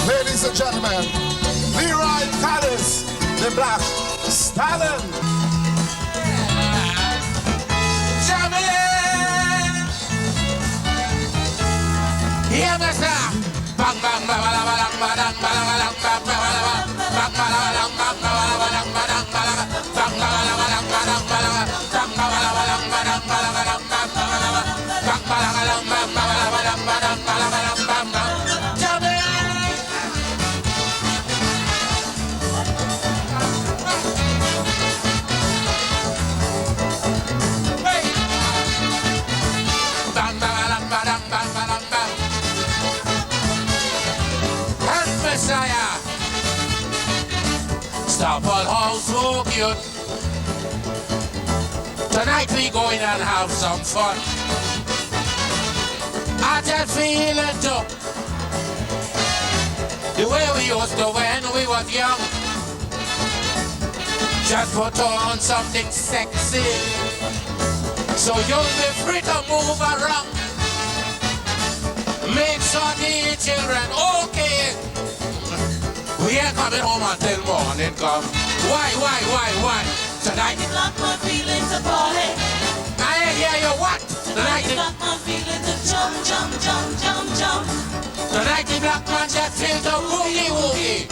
Ladies and gentlemen, Leroy, Calliste, the Black Stalin. Hear me, sir. Bang bang bang bang bang bang bang bang bang bang bang bang couple house walk you. Tonight we going and have some fun. I just feel it too. The way we used to when we was young. Just put on something sexy, so you'll be free to move around. Make sure the children okay. We ain't coming home until morning come. Why? Tonight you block my feelings to party. I ain't hear you what? Tonight you block my feelings to jump. Tonight the black man just feel the woogie.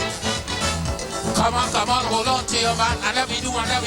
Come on, hold on to your man, and let me do a little.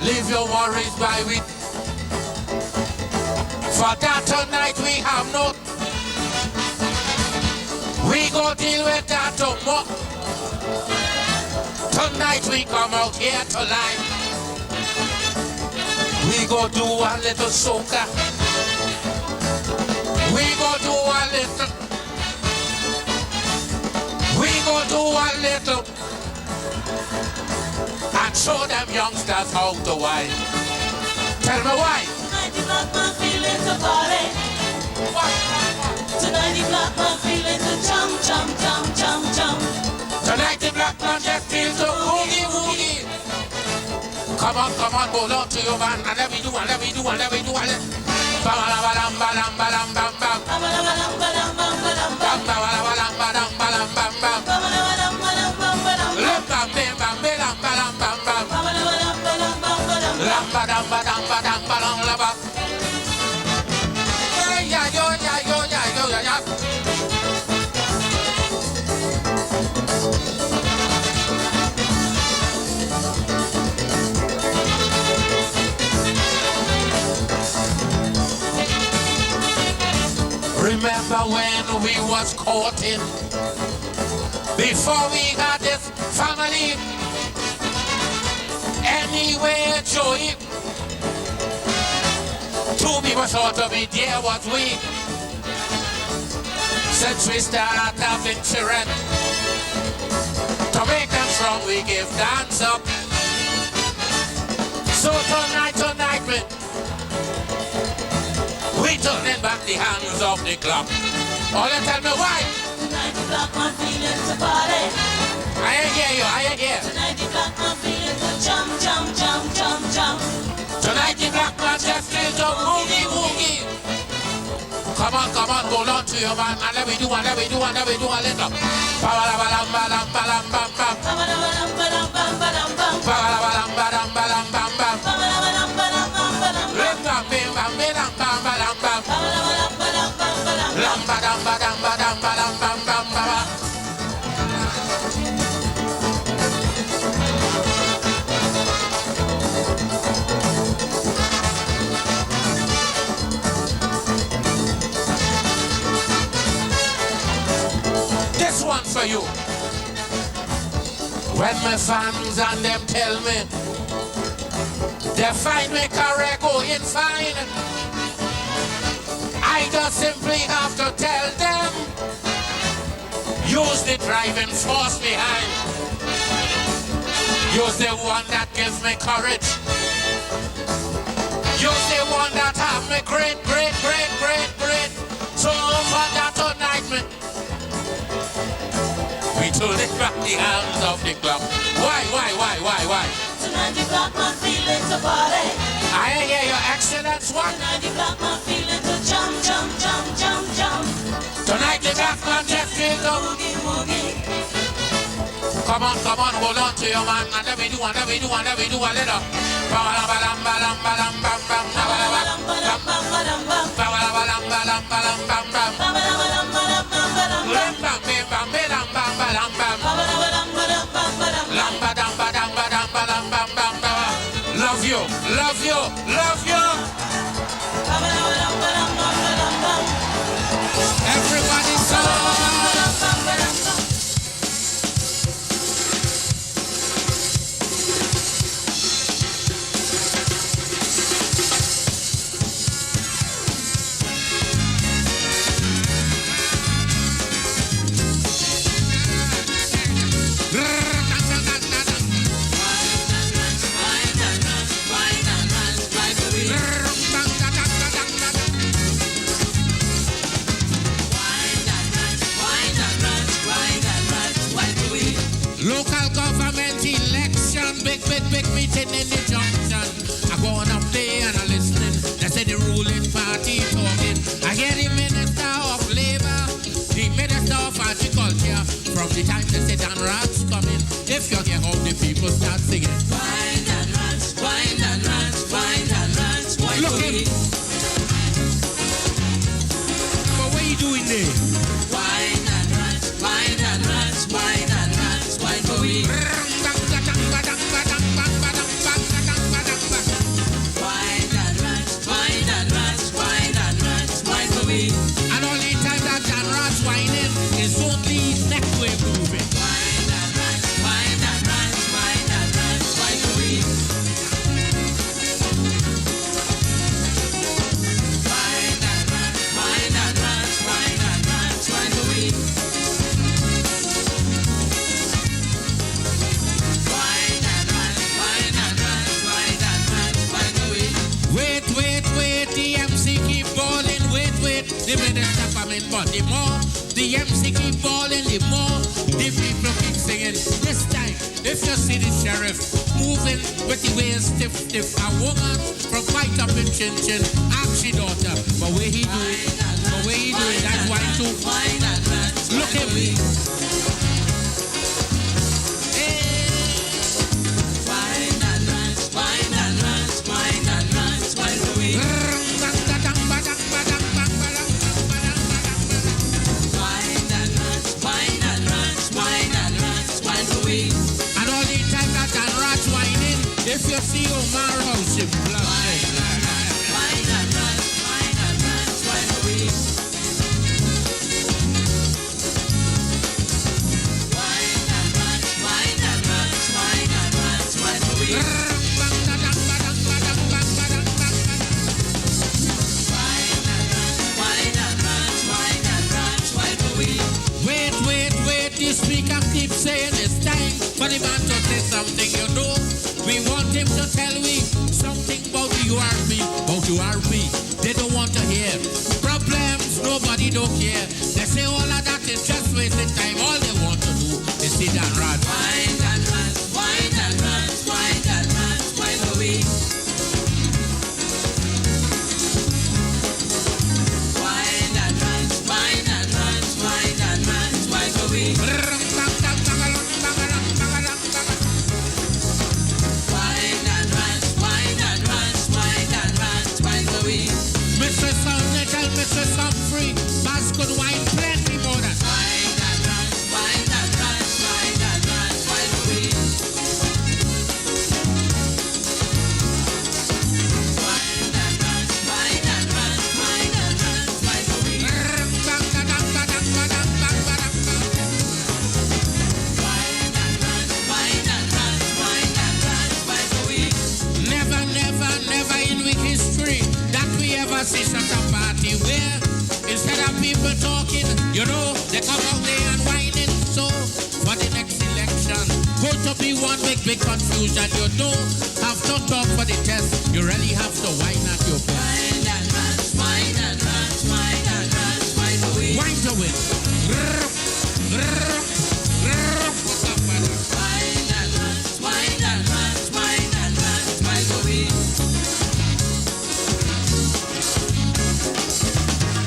Leave your worries by week. For that tonight we have no. We go deal with that tomorrow. Tonight we come out here to line. We go do a little soca. We go do a little. And show them youngsters how to wine. Tell me why. Tonight you block my feelings to party. Tonight you block my feelings to jump. Tonight the black man just feels so woogie. Come on, hold on to your man, and let me do it. Remember when we was courting, before we got this family? Anyway, Joey, two people sort of be there was we. Since we start having children, to make them strong we give dance up. So tonight, we turning back the hands of the clock. Oh, you tell me why? Tonight you block my feelings to party. I ain't hear. Tonight you block my feelings to jump. Tonight the black man just feels so woogie. Come on, hold on to your man, and let me do a little. This one's for you. When my fans and them tell me they find me correct going fine, I just simply have to tell them, use the driving force behind. Use the one that gives me courage. Use the one that have me great. So for that tonight, we told it back the hands of the clock. Why? Tonight you block my feelings to party. I ain't hear your excellence one. Tonight you block my feelings to jump. Tonight the black man just feels the Woogie. Come on, hold on to your man, and let me do a little. love you, love you, love you. Everybody song. Local government election, big meeting in the junction. I going up there and I listening. They say the ruling party talking. I hear the Minister of Labor, the Minister of Agriculture. From the time they say Dhanraj coming, if you hear how the people start singing. Wine and rats, wine and rats, wine and rats, wine. Look him. But what are you doing there? Wine and rats, wine and rats, wine and rats, wine for we. And all the time that Dhanraj whining is only his neck way moving. Wine and rats, wine and rats, wine and rats, wine for we. Wine and rats, wine and rats, wine and rats, wine for we. Wine and rats, wine and rats, wine and rats, wine for we. Wait, the MC keep balling, wait, the minister coming, but the more the MC keep balling, the more the people keep singing. This time, if you see the sheriff moving with the waist stiff, a woman from quite up in Chin Chin, ask your daughter, but where he doing, that's why too. Wine and rats, Look at me. wine and rats, wine and rats, wine and rats, wine for we. Wine and rats, wine and rats, wine and rats, wine for we. And all the time that Dhanraj whining, if you see Omar House, you blood. Wine and rats, wine and rats, wine for we. Wine and rats, wine and rats, wine and rats, wine for we. Wine and rats, wine and rats, wine and rats, wine for we. Wait, the speaker keeps saying it's time for the man to say something, you know. We want him to tell me something about the URP. They don't want to hear. Problems, nobody don't care. They say all of that is just wasting time. All they want to do is see Dhanraj. Wine and rats, wine and rats, wine and rats, wine for we. Wine and rats, wine and rats, wine and rats, wine for we. Wine and rats, wine and rats, wine and rats, wine for we. Mr. Sound, tell Mr. Sound free. Bass could wine plenty more than. Wine and rats, wine and rats, wine and rats, wine for we. Wine and rats, wine and rats, wine and rats, wine for we. Wine and rats, wine and rats, wine and rats, wine for we. Never in week history that we ever see such a party where instead of people talking, you know, they come out there and whining. So for the next election, going to be one big confusion. You don't have to talk for the test. You really have to whine at your best. Wine and rats, wine and rats, wine and rats, wine for we. Whine to win. Wine and rats, wine and rats, wine and rats, wine for we.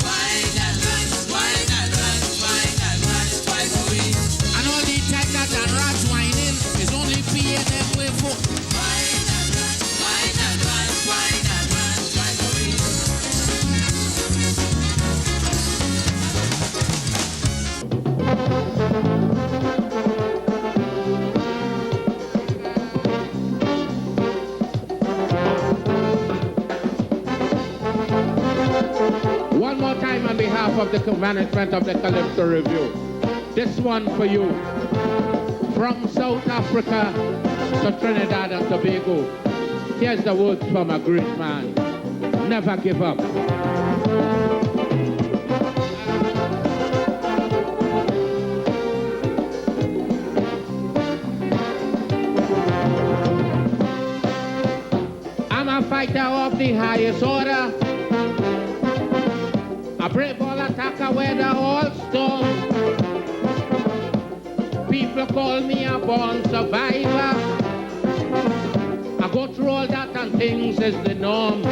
Wine and rats, wine and rats, wine and rats, wine for we. And all the time that Dhanraj whining is only PNM way for. Wine and rats, wine and rats, wine and rats, wine for of the management of the Calypso Review. This one for you. From South Africa to Trinidad and Tobago. Here's the words from a great man. Never give up. I'm a fighter of the highest order. A brave all attacker, weather all storm. People call me a born survivor. I go through all that and things is the norm.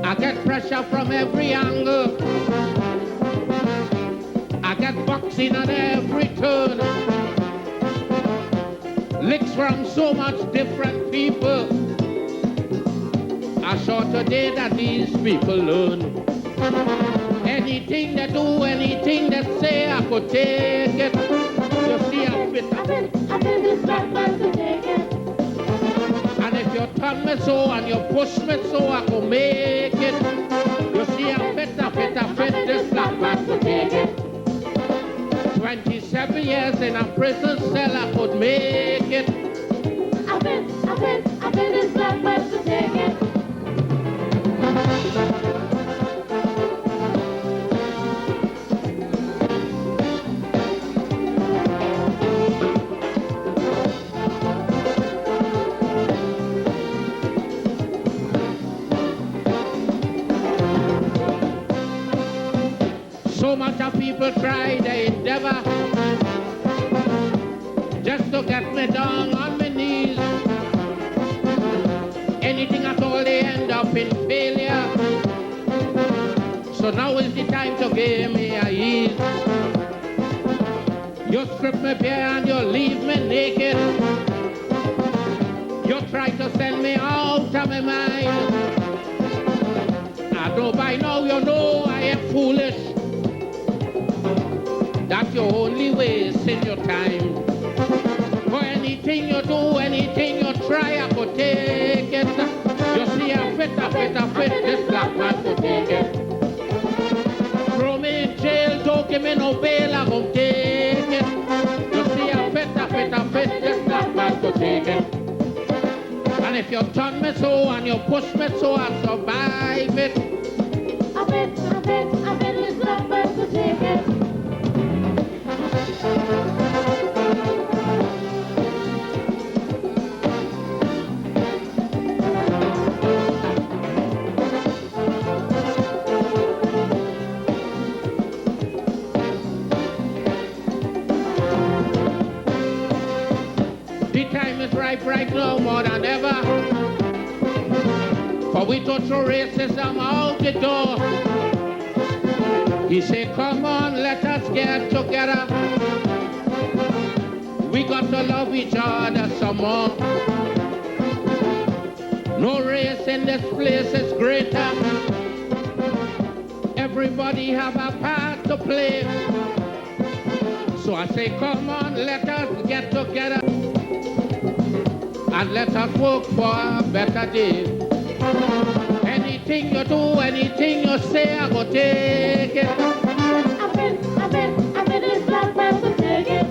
I get pressure from every angle. I get boxing at every turn. Licks from so much different people. I saw today that these people learn. Anything they do, anything they say, I could take it. You see, I'm fit. I feel this black man to take it. And if you turn me so and you push me so, I could make it. You see, I'm fit, this black man to take it. 27 years in a prison cell, I could make it. I feel this black man to take it. So much of people try their endeavor just to get me down on my knees. Anything at all, they end up in failure. So now is the time to give me a ease. You strip me bare and you leave me naked. You try to send me out of my mind. I know by now you know I am foolish. That you're only wasting your time. For anything you do, anything you try, I could take it. You see, I'm fit, this black man could take it. Throw me in jail, don't give me no bail, I won't take it. You see, I'm fit, this black man could take it. And if you turn me so and you push me so, I'll survive it. I bet this black man could take it. Right now more than ever, for we to throw racism out the door. He say, come on, let us get together. We got to love each other some more. No race in this place is greater. Everybody have a part to play. So I say, come on, let us get together. And let us work for a better day. Anything you do, anything you say, I go take it. I bet this black man could take it.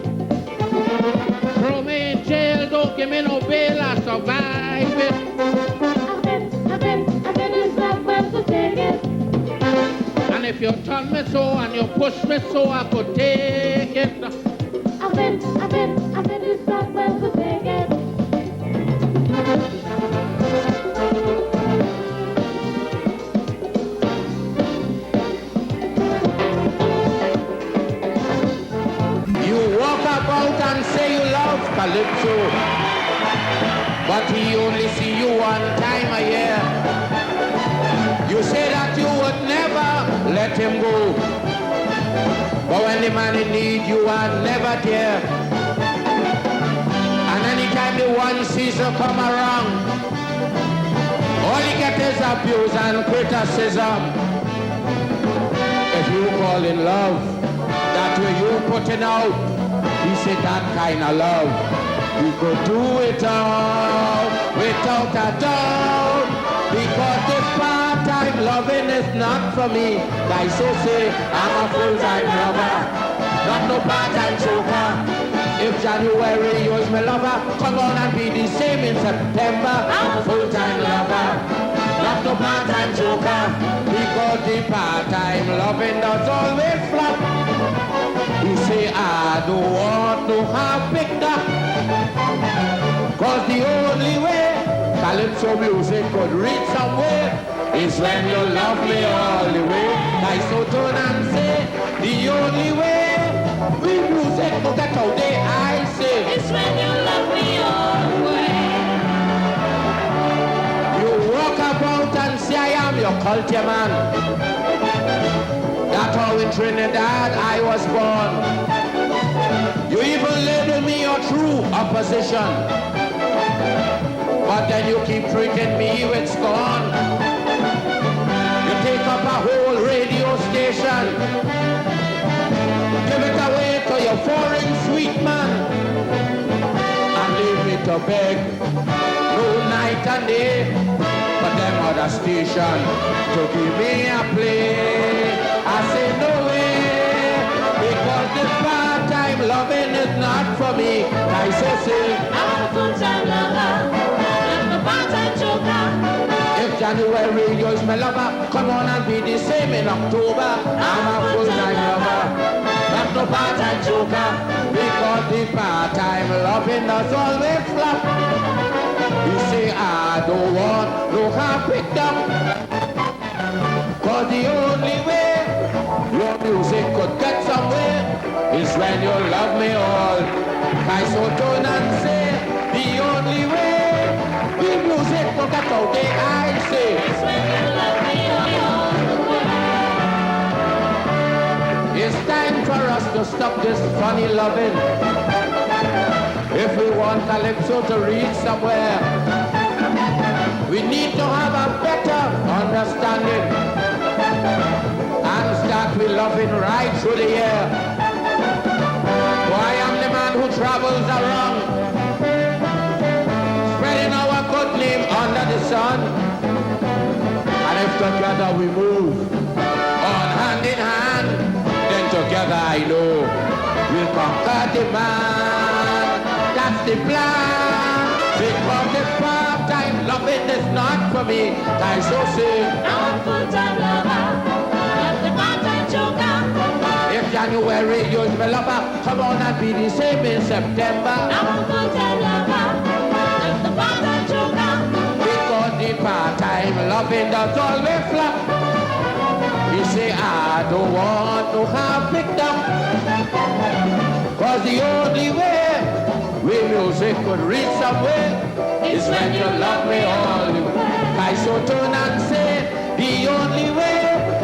Throw me in jail, don't give me no bail, I survive it. I bet this black man could take it. And if you turn me so and you push me so, I could take it. I bet this black man could take it. You walk about and say you love Calypso, but he only see you one time a year. You say that you would never let him go, but when the man in need, you are never there. And anytime the one season come around, all you get is abuse and criticism. If you call in love, that way you putting out, he said that kind of love, we could do it all without a doubt, because this part-time loving is not for me. I so say I'm a full-time lover, not no part-time choker. If January was my lover, come on and be the same in September. I'm a full-time lover, not no part-time choker. Because the part-time loving does always flop. You say I don't want to have picked up, cause the only way Calypso music could reach somewhere is when you love me all the way. I so turn and say the only way we music could get out there, I say It's when you love me all the way. you walk about and say I am your culture man. That's how in Trinidad I was born. You even label me your true opposition, but then you keep treating me with scorn. You take up a whole radio station, give it away to your foreign sweet man, and leave me to beg no night and day for them other station to give me a play. I say no way, because this part-time loving is not for me. I so say I'm a full-time lover, not the part-time choker. if January is my lover, come on and be the same in October. I'm a full-time lover, not no part-time choker. Because the part-time loving does always flop. You say I don't want no half picked up, cause the only way your music could get somewhere is when you love me all. I so turn and say the only way the music could get out there, I say It's when you love me all the way. it's time for us to stop this funny loving. If we want Calypso to reach somewhere, we need to have a better understanding and start with loving right through the year. For I am the man who travels around, spreading our good name under the sun. And if together we move on hand in hand, then together I know we'll conquer the man. That's the plan. Because this part-time loving is not for me. I so say I'm a full-time lover, not the part-time choker. if January is my lover, come on and be the same in September. I'm a full-time lover, not the part-time choker. Because the part-time loving does always flop. You say I don't want to have picked up, cause the only way we music could reach somewhere is when you love me all the way. I so turn and say the only way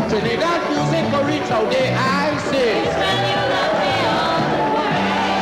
Trinidad music could reach out there, I say It's when you love me all the way.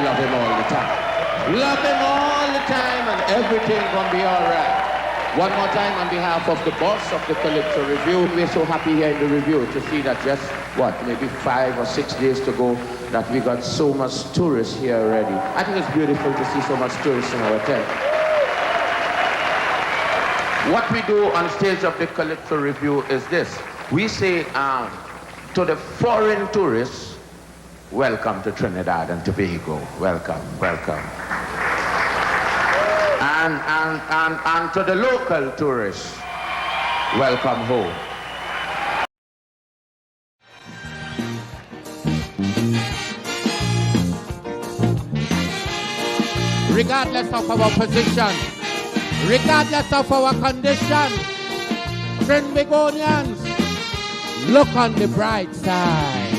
love him all the time. Love him all the time and everything gonna be all right. One more time on behalf of the boss of the Calypso Review, we're so happy here in the review to see that just, maybe 5 or 6 days to go, that we got so much tourists here already. I think it's beautiful to see so much tourists in our tent. What we do on stage of the Calypso Review is this. We say to the foreign tourists, welcome to Trinidad and Tobago. Welcome, welcome. And to the local tourists, welcome home. Regardless of our position, regardless of our condition, Trinbagonians, look on the bright side.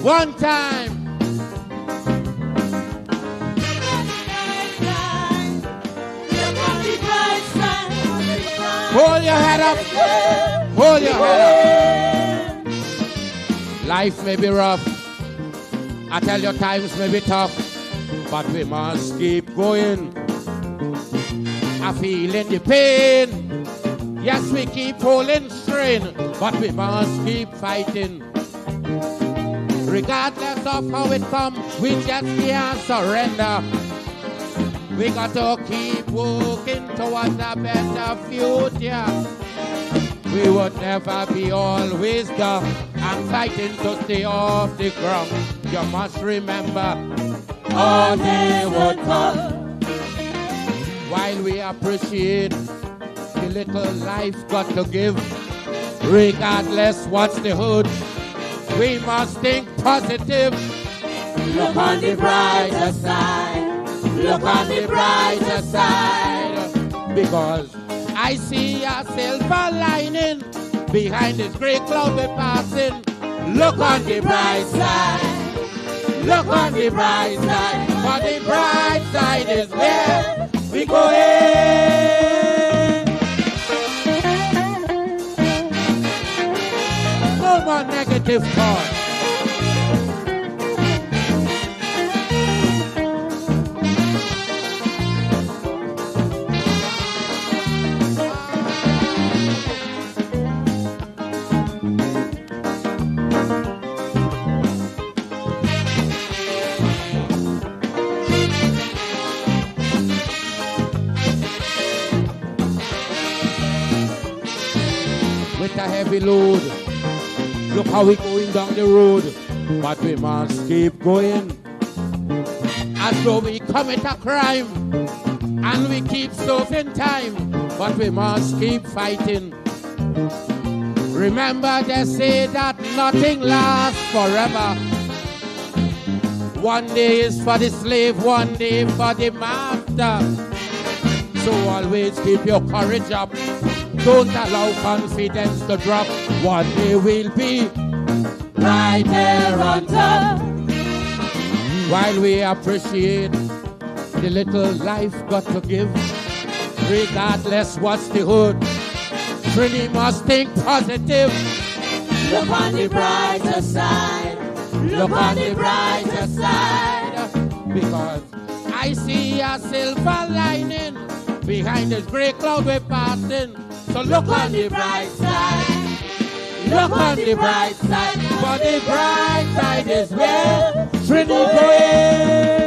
One time. Hold your head up. Hold your head up. Life may be rough. I tell you, times may be tough, but we must keep going. I feeling the pain. Yes, we keep holding strain, but we must keep fighting. Regardless of how it comes, we just can't surrender. We got to keep working towards a better future. We would never be always down and fighting to stay off the ground. You must remember, all day would come. While we appreciate the little life got to give, regardless what's the hood, we must think positive. Look on the brighter side. Look on the brighter side. Because I see a silver lining behind this great cloud we're passing. Look on the bright side. Look on the bright side. For the bright side is where we go in. No more negative thoughts. A heavy load. Look how we going down the road, but we must keep going. As though we commit a crime, and we keep serving time, but we must keep fighting. Remember they say that nothing lasts forever. One day is for the slave, one day for the master. So always keep your courage up. Don't allow confidence to drop. One day we'll be right there on top. While we appreciate the little life got to give, regardless what's the hood, Trini must think positive. Look on the brighter side. Look on the brighter side. Because I see a silver lining behind this gray cloud we're passing. So look on the bright side. Look on the bright side. For the bright side is where Trinity goes.